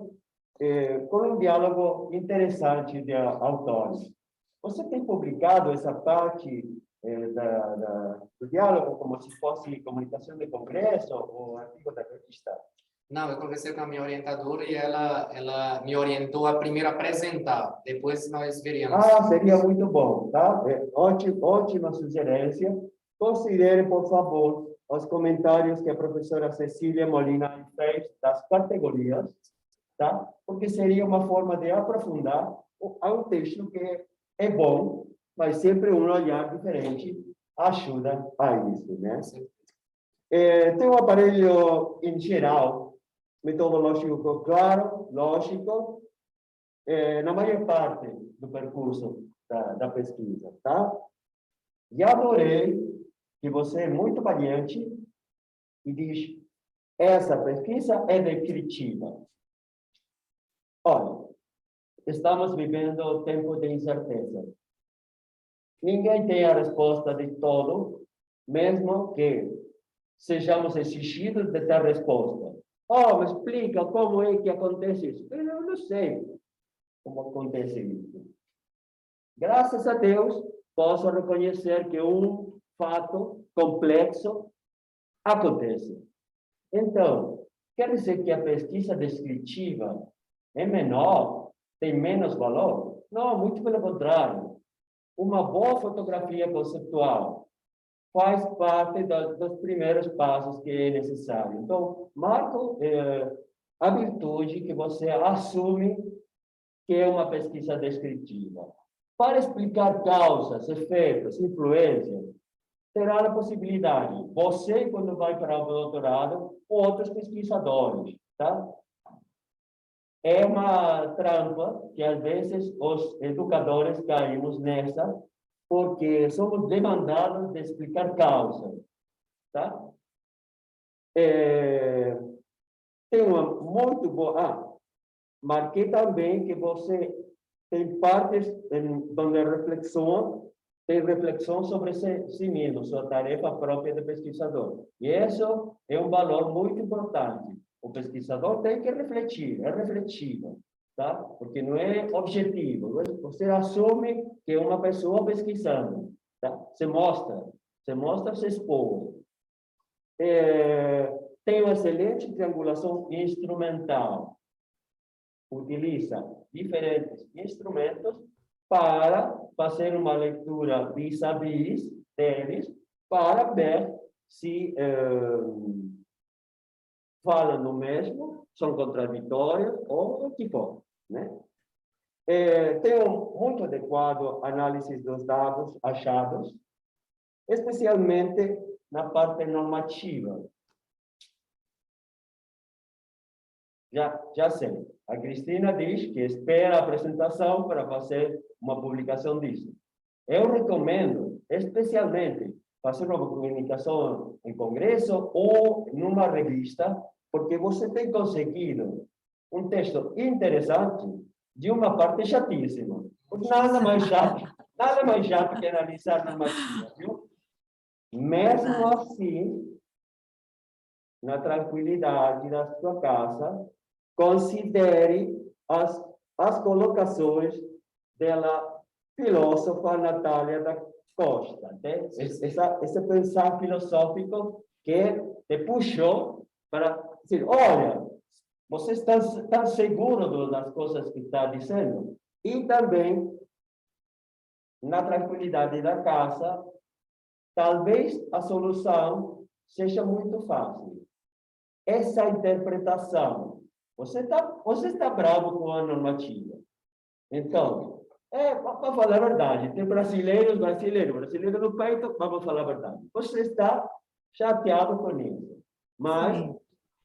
com um diálogo interessante de autores. Você tem publicado essa parte do diálogo como se fosse comunicação de congresso ou artigo da revista? Não, eu conversei com a minha orientadora e ela me orientou a primeiro apresentar, depois nós veríamos. Seria muito bom, tá? Ótima sugerência. Considere, por favor, os comentários que a professora Cecília Molina fez das categorias, tá? Porque seria uma forma de aprofundar um texto que é bom, mas sempre um olhar diferente ajuda a isso, né? Tem um aparelho em geral, metodológico claro, lógico, na maior parte do percurso da pesquisa, tá? E adorei que você é muito valiente e diz, essa pesquisa é descritiva. Olha, estamos vivendo tempo de incerteza. Ninguém tem a resposta de todo, mesmo que sejamos exigidos de ter resposta. Me explica como é que acontece isso. Eu não sei como acontece isso. Graças a Deus, posso reconhecer que um fato complexo acontece. Então, quer dizer que a pesquisa descritiva é menor, tem menos valor? Não, muito pelo contrário. Uma boa fotografia conceitual faz parte dos primeiros passos que é necessário. Então, marco a virtude que você assume que é uma pesquisa descritiva. Para explicar causas, efeitos, influências, terá a possibilidade, você, quando vai para o doutorado, outros pesquisadores, tá? É uma trampa que, às vezes, os educadores caímos nessa, porque somos demandados de explicar causas, tá? Tem uma muito boa... marquei também que você tem partes onde tem reflexão sobre si mesmo, sua tarefa própria de pesquisador. E isso é um valor muito importante. O pesquisador tem que refletir, é refletivo, tá? Porque não é objetivo. Você assume que é uma pessoa pesquisando, tá? Se mostra, se expõe. tem uma excelente triangulação instrumental. Utiliza diferentes instrumentos para fazer uma leitura vis-a-vis deles, para ver se falam no mesmo, são contraditórios ou o que for, né? Tem muito adequado análise dos dados achados, especialmente na parte normativa. Já sei. A Cristina diz que espera a apresentação para fazer uma publicação disso. Eu recomendo, especialmente, fazer uma comunicação em congresso ou numa revista, porque você tem conseguido um texto interessante de uma parte chatíssima. Nada mais chato que analisar normativa, viu? Mesmo assim, na tranquilidade da sua casa, considere as colocações da filósofa Natália da Costa, né? Esse pensar filosófico que te puxou para dizer, olha, você está seguro das coisas que está dizendo? E também, na tranquilidade da casa, talvez a solução seja muito fácil. Essa interpretação, você está bravo com a normativa. Então, para falar a verdade, tem brasileiro no peito, vamos falar a verdade. Você está chateado com isso, mas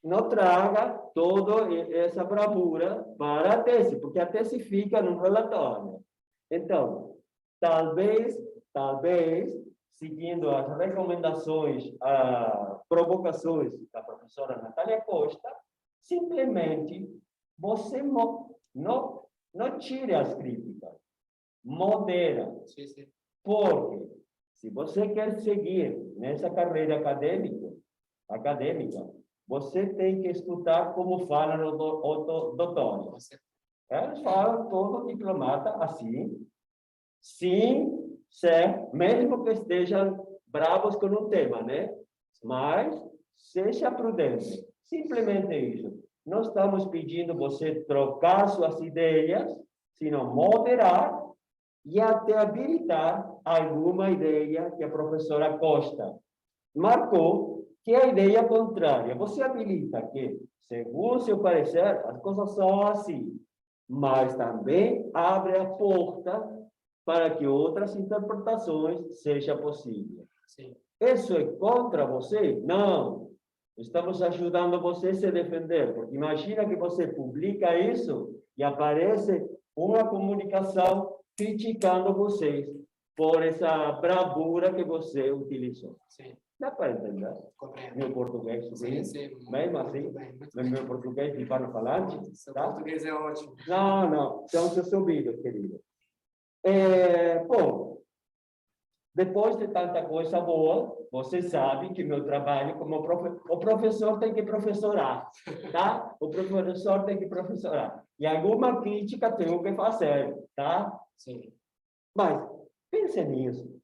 não traga toda essa bravura para a tese, porque a tese fica no relatório. Então, talvez, seguindo as recomendações, provocações da professora Natália Costa, simplesmente você não tire as críticas, modera. Sim. Porque se você quer seguir nessa carreira acadêmica, você tem que escutar como falam os doutores. Eles falam todo diplomata assim, sim, mesmo que estejam bravos com um tema, né? Mas seja prudente. Simplesmente isso. Não estamos pedindo você trocar suas ideias, sino moderar e até habilitar alguma ideia que a professora Costa marcou, que é a ideia contrária. Você habilita que, segundo seu parecer, as coisas são assim, mas também abre a porta para que outras interpretações sejam possíveis. Sim. Isso é contra você? Não. Estamos ajudando você a se defender, porque imagina que você publica isso e aparece uma comunicação criticando vocês por essa bravura que você utilizou. Sim. Dá para entender? Compreendo. Meu português, Sim. mesmo assim, Muito bem. meu português de hispano-falante, Seu tá? português é ótimo. Não, são seus ouvidos, querido. Bom, depois de tanta coisa boa, você sabe que meu trabalho como o professor tem que professorar, tá? O professor tem que professorar. E alguma crítica tenho que fazer, tá? Sim. Mas, pense nisso.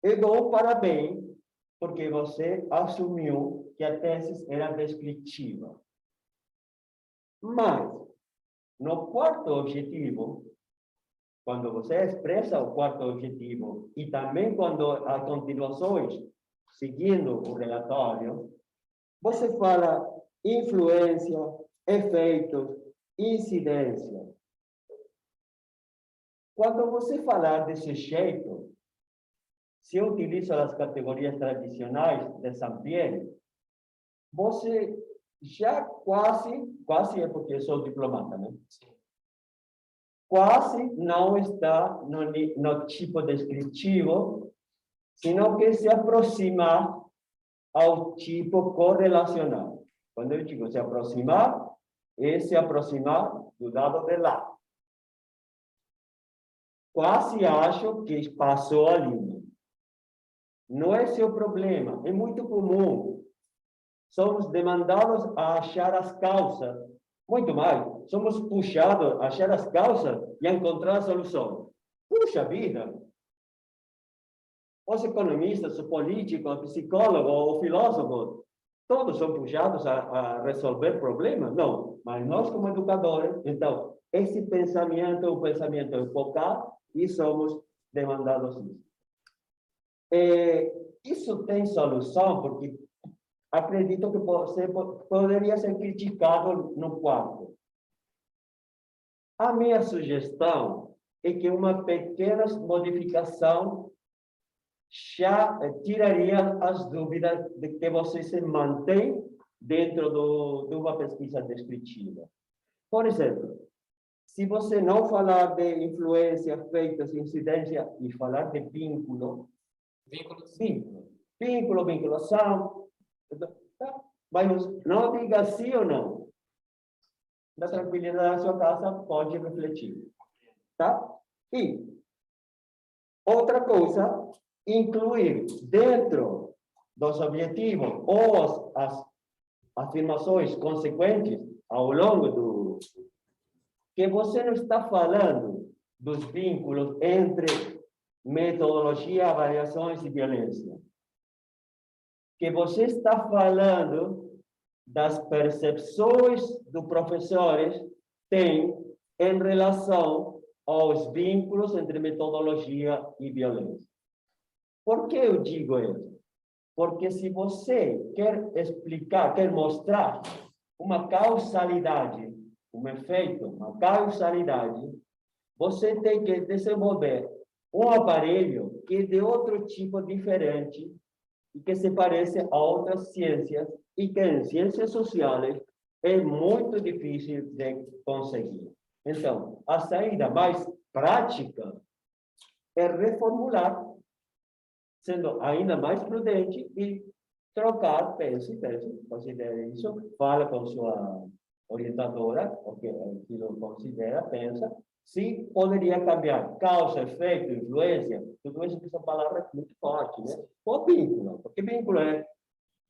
Eu dou parabéns, porque você assumiu que a tese era descritiva. Mas, no quarto objetivo, quando você expressa o quarto objetivo, e também quando as continuações, seguindo o relatório, você fala influência, efeitos, incidência. Quando você falar desse jeito, se utiliza as categorias tradicionais de Saint-Pierre, você já quase é porque eu sou diplomata, né? Quase não está no tipo descritivo, sino que se aproxima ao tipo correlacional. Quando eu digo se aproximar, é se aproximar do lado de lá. Quase acho que passou a linha. Não é seu problema, é muito comum. Somos demandados a achar as causas, muito mais, somos puxados a achar as causas e a encontrar a solução. Puxa vida! os economistas, os políticos, o psicólogo, o filósofo, todos são puxados a resolver problemas? Não, mas nós como educadores, então, esse pensamento é um pensamento epocal e somos demandados nisso. Isso tem solução, porque acredito que você poderia ser criticado no quarto. A minha sugestão é que uma pequena modificação já tiraria as dúvidas de que você se mantém dentro de uma pesquisa descritiva. Por exemplo, se você não falar de influência, feitos, incidência, e falar de vínculo, vinculação, mas não diga sim ou não. Na tranquilidade da sua casa, pode refletir. Tá? E outra coisa, incluir dentro dos objetivos ou as afirmações consequentes ao longo do... que você não está falando dos vínculos entre metodologia, avaliações e violência. Que você está falando das percepções dos professores têm em relação aos vínculos entre metodologia e violência. Por que eu digo isso? Porque se você quer explicar, quer mostrar uma causalidade, um efeito, uma causalidade, você tem que desenvolver um aparelho que é de outro tipo diferente e que se parece a outras ciências e que em ciências sociais é muito difícil de conseguir. Então, a saída mais prática é reformular, sendo ainda mais prudente e trocar, pense, considere isso, fala com sua orientadora, o que aquilo considera, pensa, se poderia cambiar causa, efeito, influência, tudo isso que são palavras muito fortes, né? Ou vínculo, porque vínculo é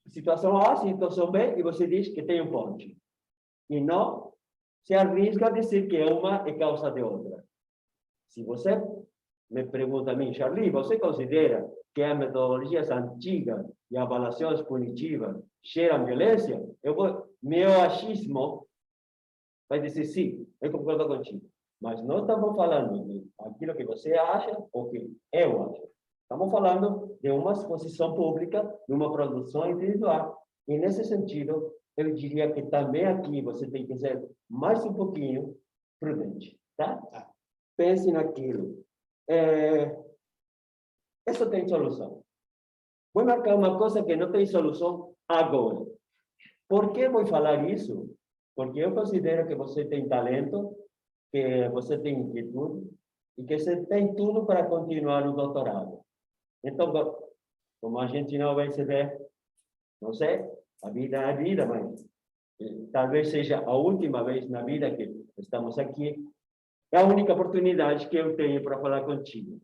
situação A, situação B, e você diz que tem um ponte. E não se arrisca a dizer que uma é causa de outra. Se você me pergunta a mim, Charlie, você considera que as metodologias antigas e avaliações punitivas geram violência? Meu achismo vai dizer sim, eu concordo contigo. Mas não estamos falando de aquilo que você acha ou que eu acho. Estamos falando de uma exposição pública, de uma produção individual. E, nesse sentido, eu diria que também aqui você tem que ser mais um pouquinho prudente. Tá? Pense naquilo. Isso tem solução. Vou marcar uma coisa que não tem solução agora. Por que vou falar isso? Porque eu considero que você tem talento, que você tem inquietude e que você tem tudo para continuar o doutorado. Então, como a gente não vai se ver, não sei, a vida é a vida, mas talvez seja a última vez na vida que estamos aqui. É a única oportunidade que eu tenho para falar contigo.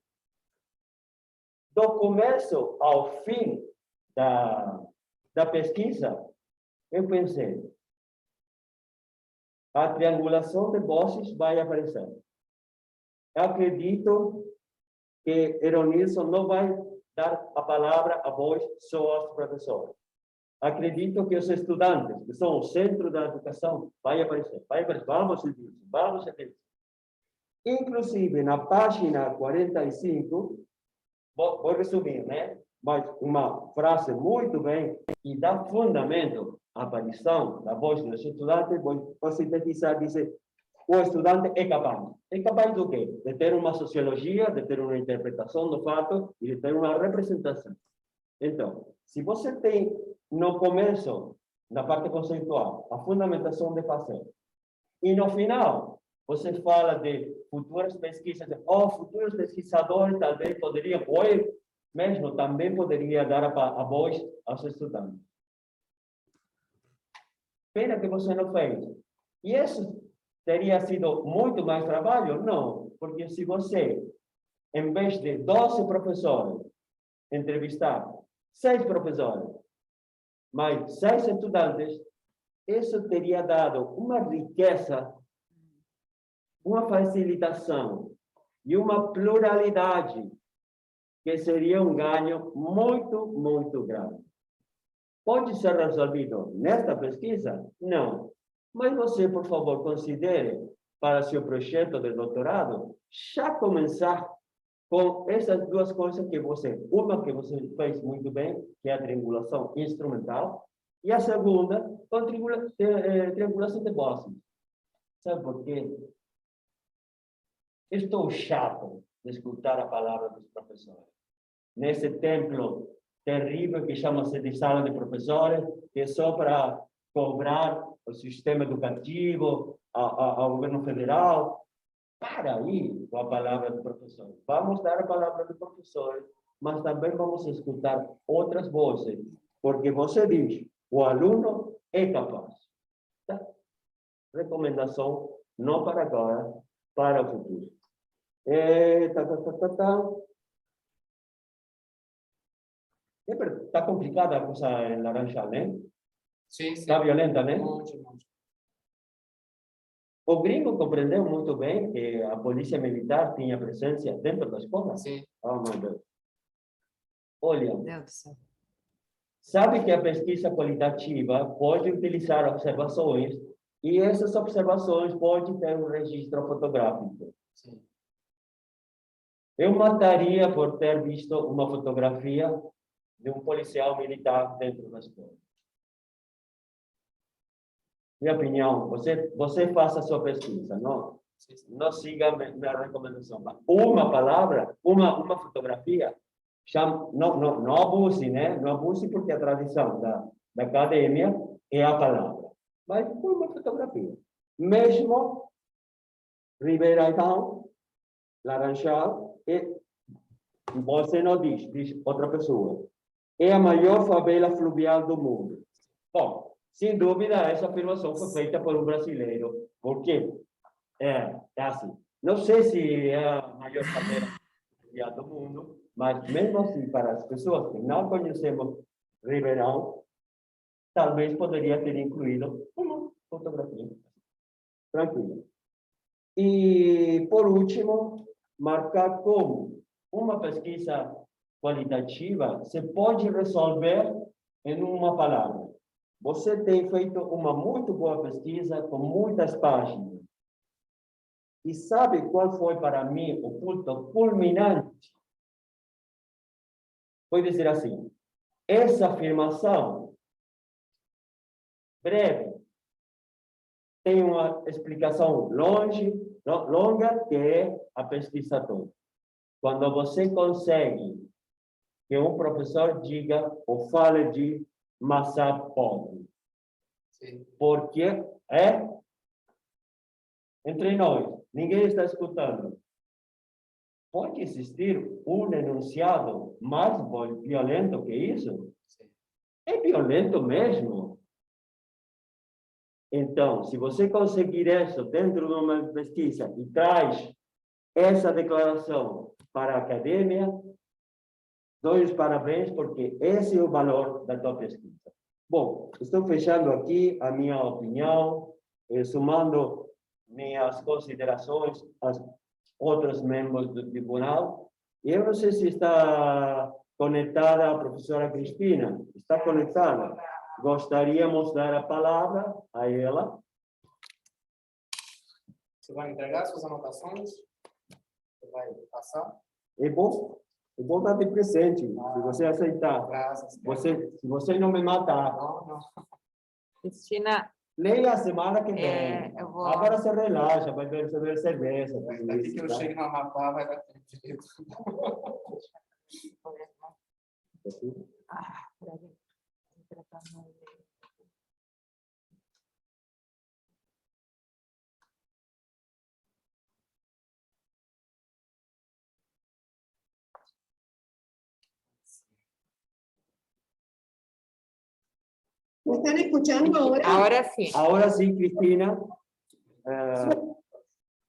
Do começo ao fim da pesquisa, eu pensei, a triangulação de vozes vai aparecer. Eu acredito que Eronilson não vai dar a palavra, a voz, só aos professores. Acredito que os estudantes, que são o centro da educação, vai aparecer. Vamos seguir, vamos seguir. Inclusive, na página 45, vou resumir, né? Mas uma frase muito bem, que dá fundamento à aparição da voz dos estudantes, vou sintetizar, dizer, o estudante é capaz. É capaz do quê? De ter uma sociologia, de ter uma interpretação do fato e de ter uma representação. Então, se você tem, no começo, na parte conceitual, a fundamentação de fazer, e no final, você fala de futuras pesquisas, ou futuros pesquisadores talvez poderiam, ou eu mesmo também poderia dar a voz aos estudantes. Pena que você não fez. E isso teria sido muito mais trabalho? Não, porque se você, em vez de 12 professores, entrevistar 6 professores, mais 6 estudantes, isso teria dado uma riqueza, uma facilitação e uma pluralidade que seria um ganho muito grande. Pode ser resolvido nesta pesquisa? Não. Mas você, por favor, considere para seu projeto de doutorado já começar com essas duas coisas que uma que você fez muito bem, que é a triangulação instrumental, e a segunda, com triangulação de bosses. Sabe por quê? Estou chato de escutar a palavra dos professores. Nesse templo terrível que chama-se de sala de professores, que é só para cobrar o sistema educativo, ao governo federal. Para aí com a palavra do professor. Vamos dar a palavra do professor, mas também vamos escutar outras vozes, porque você diz, o aluno é capaz. Tá? Recomendação, não para agora, para o futuro. Está complicada a coisa em Laranjal, né? Sim, sim. Está violenta, né? Muito. O gringo compreendeu muito bem que a polícia militar tinha presença dentro da escola? Sim. Oh, meu Deus. Olha, Meu Deus do céu. sabe que a pesquisa qualitativa pode utilizar observações e essas observações podem ter um registro fotográfico. Sim. Eu mataria por ter visto uma fotografia de um policial militar dentro da escola. Minha opinião, você faça a sua pesquisa, não siga a minha recomendação. Uma palavra, uma fotografia, não abuse, né? Não abuse porque a tradição da academia é a palavra. Mas uma fotografia. Mesmo Ribeirão, Laranjal, você não diz outra pessoa. É a maior favela fluvial do mundo. Bom, sem dúvida, essa afirmação foi feita por um brasileiro. Por quê? É assim. Não sei se é a maior favela fluvial do mundo, mas mesmo assim, para as pessoas que não conhecemos Ribeirão, talvez poderia ter incluído uma fotografia. Tranquilo. E, por último, marcar como uma pesquisa qualitativa se pode resolver em uma palavra. Você tem feito uma muito boa pesquisa com muitas páginas. E sabe qual foi para mim o ponto culminante? Foi dizer assim, essa afirmação breve tem uma explicação longa, que é a pesquisa toda. Quando você consegue que um professor diga ou fale de massa podre. Porque entre nós, ninguém está escutando. Pode existir um enunciado mais violento que isso? É violento mesmo. Então, se você conseguir isso dentro de uma pesquisa e traz essa declaração para a academia, dou os parabéns, porque esse é o valor da tua pesquisa. Bom, estou fechando aqui a minha opinião, somando minhas considerações aos outros membros do tribunal. Eu não sei se está conectada a professora Cristina. Está conectada? Gostaríamos de dar a palavra a ela. Você vai entregar suas anotações? Você vai passar? É bom dar de presente, se você aceitar. Graças. Se você não me matar. Não. Cristina, Leia a semana que vem. eu vou... Agora você relaxa, vai beber cerveja. Daqui que eu chego no Amapá, vai dar tempo de ¿Me están escuchando ahora? Ahora sí. Ahora sí, Cristina. Yo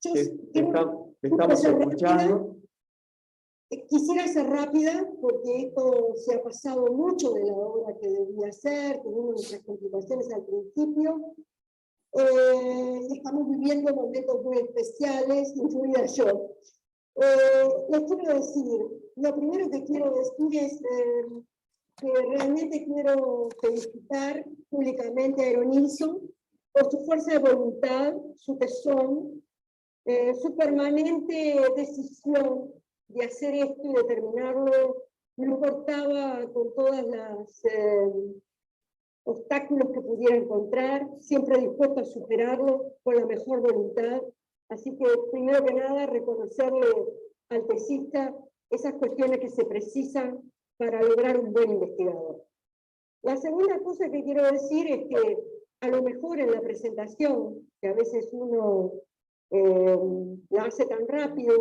Te estamos escuchando. Quisiera ser rápida porque esto se ha pasado mucho de la hora que debía ser, tuvimos nuestras complicaciones al principio. Estamos viviendo momentos muy especiales, incluida yo. Les quiero decir, lo primero que quiero decir es que realmente quiero felicitar públicamente a Aeronilson por su fuerza de voluntad, su tesón, su permanente decisión de hacer esto y de terminarlo, no importaba con todas las obstáculos que pudiera encontrar, siempre dispuesto a superarlo con la mejor voluntad. Así que, primero que nada, reconocerle al tesista esas cuestiones que se precisan para lograr un buen investigador. La segunda cosa que quiero decir es que, a lo mejor en la presentación, que a veces uno la hace tan rápido,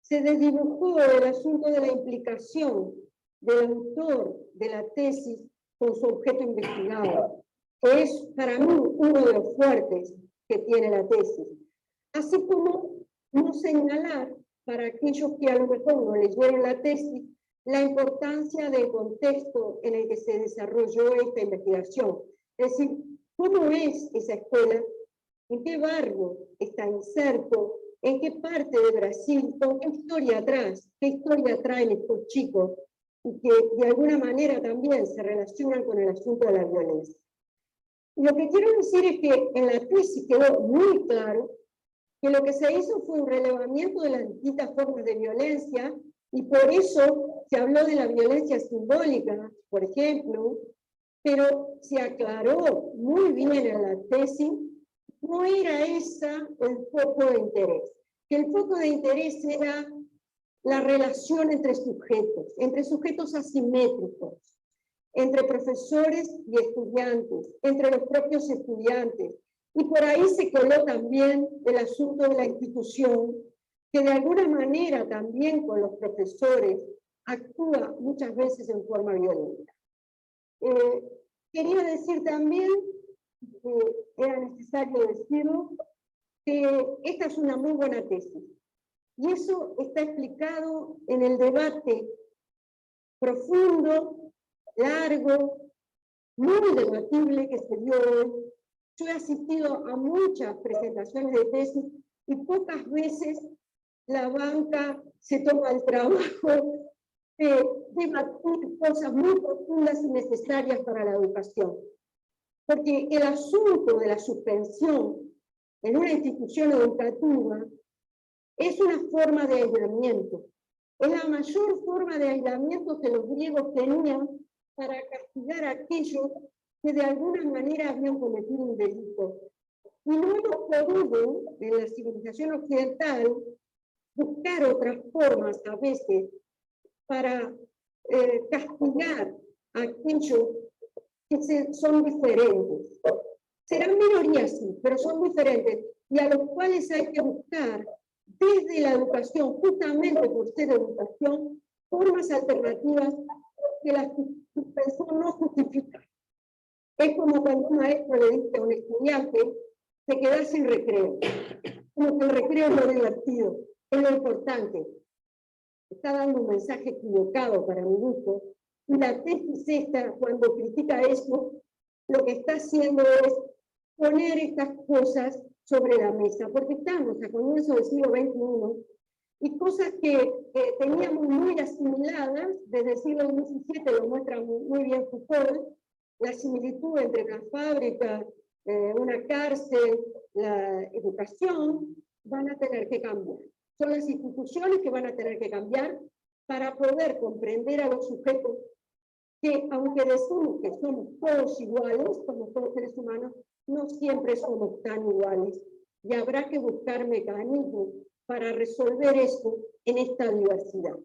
se desdibujó el asunto de la implicación del autor de la tesis con su objeto investigado, que es para mí uno de los fuertes que tiene la tesis. Así como no señalar para aquellos que a lo mejor no leyeron la tesis, la importancia del contexto en el que se desarrolló esta investigación. Es decir, ¿cómo es esa escuela? ¿En qué barrio está inserto? ¿En qué parte de Brasil? ¿Con qué historia atrás? ¿Qué historia traen estos chicos? Y que de alguna manera también se relacionan con el asunto de la violencia. Y lo que quiero decir es que en la tesis quedó muy claro que lo que se hizo fue un relevamiento de las distintas formas de violencia, y por eso se habló de la violencia simbólica, por ejemplo, pero se aclaró muy bien en la tesis, no era esa el foco de interés, que el foco de interés era la relación entre sujetos asimétricos, entre profesores y estudiantes, entre los propios estudiantes. Y por ahí se coló también el asunto de la institución, que de alguna manera también con los profesores actúa muchas veces en forma violenta. Quería decir también, era necesario decirlo, que esta es una muy buena tesis. Y eso está explicado en el debate profundo, largo, muy debatible que se dio hoy. Yo he asistido a muchas presentaciones de tesis y pocas veces la banca se toma el trabajo de debatir cosas muy profundas y necesarias para la educación. Porque el asunto de la suspensión en una institución educativa es una forma de aislamiento. Es la mayor forma de aislamiento que los griegos tenían para castigar a aquellos que de alguna manera habían cometido un delito. Y no hemos podido, en la civilización occidental, buscar otras formas a veces para castigar a aquellos que son diferentes. Serán minorías, sí, pero son diferentes, y a los cuales hay que buscar desde la educación, justamente por ser educación, formas alternativas que la suspensión no justifica. Es como cuando un maestro le dice a un estudiante, te quedas sin recreo. Como que el recreo es lo divertido, es lo importante. Está dando un mensaje equivocado para mi gusto. Y la tesis esta, cuando critica eso, lo que está haciendo es poner estas cosas sobre la mesa, porque estamos a comienzos del siglo XXI, y cosas que teníamos muy asimiladas, desde el siglo XVII lo muestra muy bien Foucault, la similitud entre la fábrica, una cárcel, la educación, van a tener que cambiar. Son las instituciones que van a tener que cambiar para poder comprender a los sujetos que, aunque decimos que somos todos iguales, como todos seres humanos, no siempre somos tan iguales. Y habrá que buscar mecanismos para resolver eso en esta diversidad.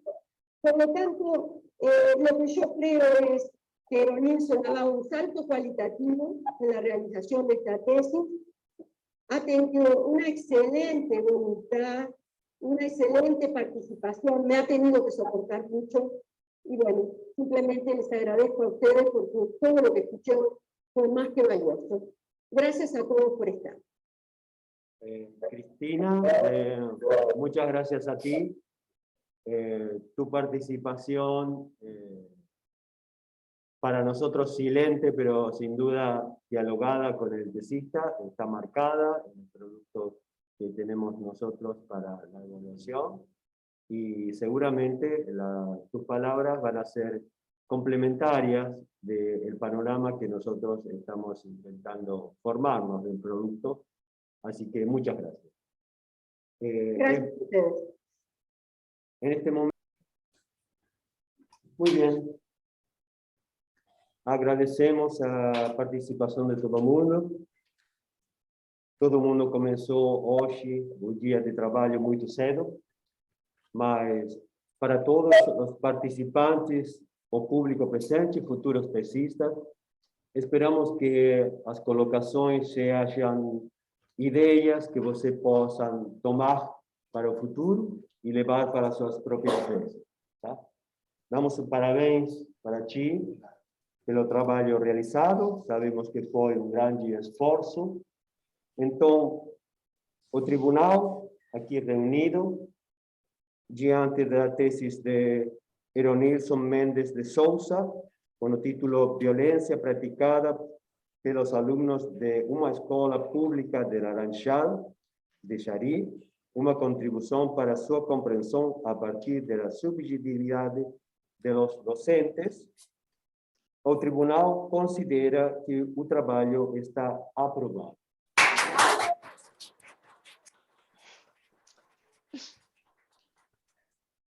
Por lo tanto, lo que yo creo es que Aeronilson ha dado un salto cualitativo en la realización de esta tesis, ha tenido una excelente voluntad, una excelente participación, me ha tenido que soportar mucho, y bueno, simplemente les agradezco a ustedes porque todo lo que escuché fue más que valioso. Gracias a todos por estar. Cristina, muchas gracias a ti. Tu participación, para nosotros silente, pero sin duda dialogada con el tesista, está marcada en el producto que tenemos nosotros para la evaluación. y seguramente tus palabras van a ser complementarias del panorama que nosotros estamos intentando formarnos del producto. Así que muchas gracias. Gracias a ustedes. En este momento, muy bien. Agradecemos a participação de todo mundo. Todo mundo começou hoje o dia de trabalho muito cedo, mas para todos os participantes, o público presente, futuros pesquistas, esperamos que as colocações sejam ideias que você possam tomar para o futuro e levar para suas próprias empresas. Tá? Damos parabéns para ti pelo trabalho realizado, sabemos que foi grande esforço. Então, o tribunal, aqui reunido, diante da tese de Eronilson Mendes de Souza, com o título Violência praticada pelos alunos de uma escola pública de Laranjal, de Xari, uma contribuição para sua compreensão a partir da subjetividade dos docentes. O tribunal considera que o trabalho está aprovado.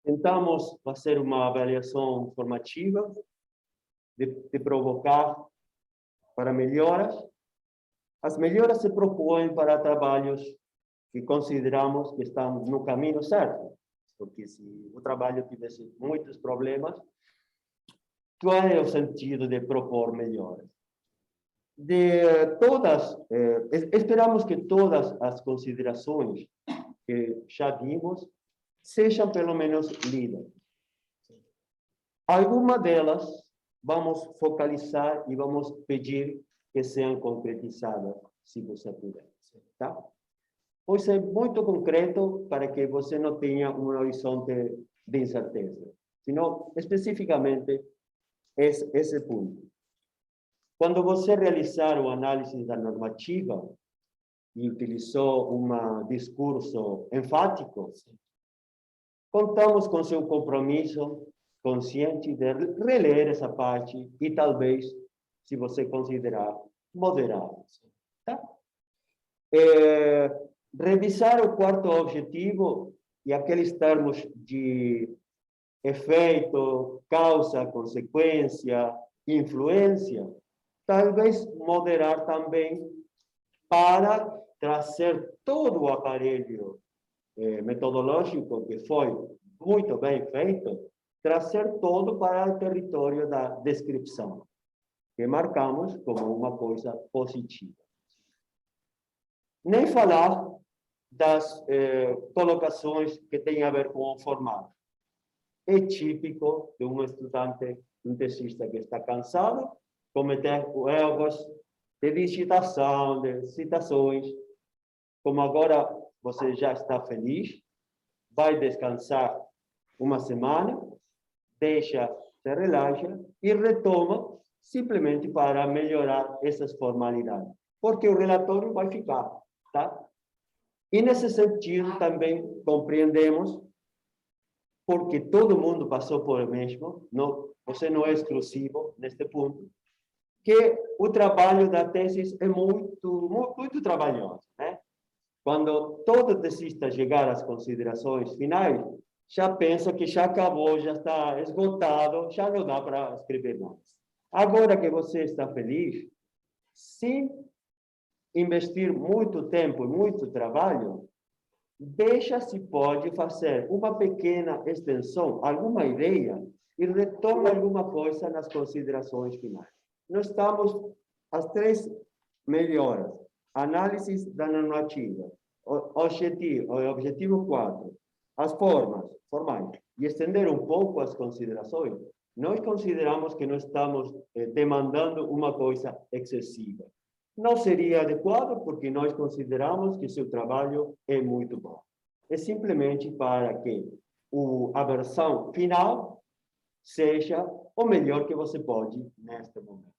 Tentamos fazer uma avaliação formativa, de provocar para melhoras. As melhoras se propõem para trabalhos que consideramos que estão no caminho certo, porque se o trabalho tivesse muitos problemas, qual é o sentido de propor melhoras? Esperamos que todas as considerações que já vimos sejam pelo menos lidas. Alguma delas vamos focalizar e vamos pedir que sejam concretizadas, se você puder. Tá? Pois é muito concreto para que você não tenha um horizonte de incerteza, senão especificamente esse ponto. Quando você realizar o análise da normativa e utilizou um discurso enfático, contamos com seu compromisso consciente de reler essa parte e talvez, se você considerar, moderar. Tá? Revisar o quarto objetivo e aqueles termos de efeito, causa, consequência, influência, talvez moderar também para trazer todo o aparelho metodológico que foi muito bem feito, trazer todo para o território da descrição, que marcamos como uma coisa positiva. Nem falar das colocações que têm a ver com o formato. É típico de um estudante, um tesista que está cansado, cometer erros de digitação, de citações. Como agora você já está feliz, vai descansar uma semana, deixa, se relaxa e retoma simplesmente para melhorar essas formalidades. Porque o relatório vai ficar, tá? E nesse sentido também compreendemos, porque todo mundo passou por o mesmo, não, você não é exclusivo neste ponto, que o trabalho da tese é muito trabalhoso, né? Quando todo tesista chegar às considerações finais, já pensa que já acabou, já está esgotado, já não dá para escrever mais. Agora que você está feliz, sem investir muito tempo e muito trabalho, deixa se pode fazer uma pequena extensão, alguma ideia, e retoma alguma coisa nas considerações finais. Nós estamos às 3 melhoras. Análise da normativa, objetivo 4, as formais, e estender um pouco as considerações. Nós consideramos que não estamos demandando uma coisa excessiva. Não seria adequado porque nós consideramos que seu trabalho é muito bom. É simplesmente para que a versão final seja o melhor que você pode neste momento.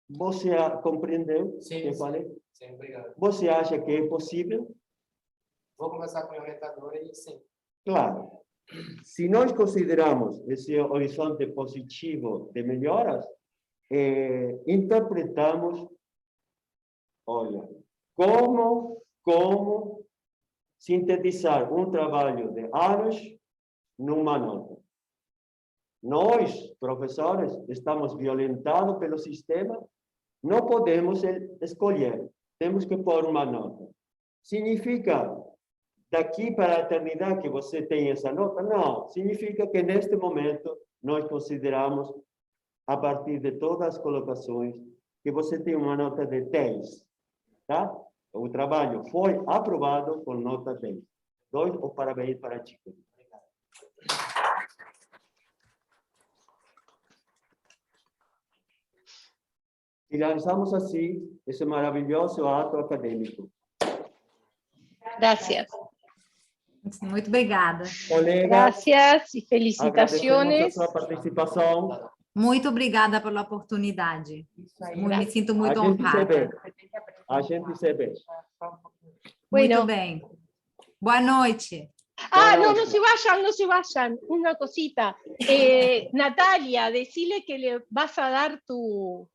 Você compreendeu o que eu falei? Sim, obrigado. Você acha que é possível? Vou conversar com a minha orientadora e sim. Claro. Se nós consideramos esse horizonte positivo de melhoras, interpretamos, olha, como sintetizar um trabalho de anos numa nota. Nós, professores, estamos violentados pelo sistema, não podemos escolher, temos que pôr uma nota. Significa, daqui para a eternidade, que você tem essa nota? Não, significa que neste momento nós consideramos, a partir de todas as colocações, que você tem uma nota de 10, tá? O trabalho foi aprovado com nota 10. 2, o parabéns para a Chico. Finalizamos assim esse maravilhoso ato acadêmico. Gracias. Muito obrigada. Colegas, Gracias y agradecemos a felicitaciones. sua participação. Muito obrigada pela oportunidade. Me sinto muito A gente se honrada. vê. A gente se vê. Bueno. Muito bem. Boa noite. No se vayan, no se vayan. Una cosita. Natalia, decile que le vas a dar tu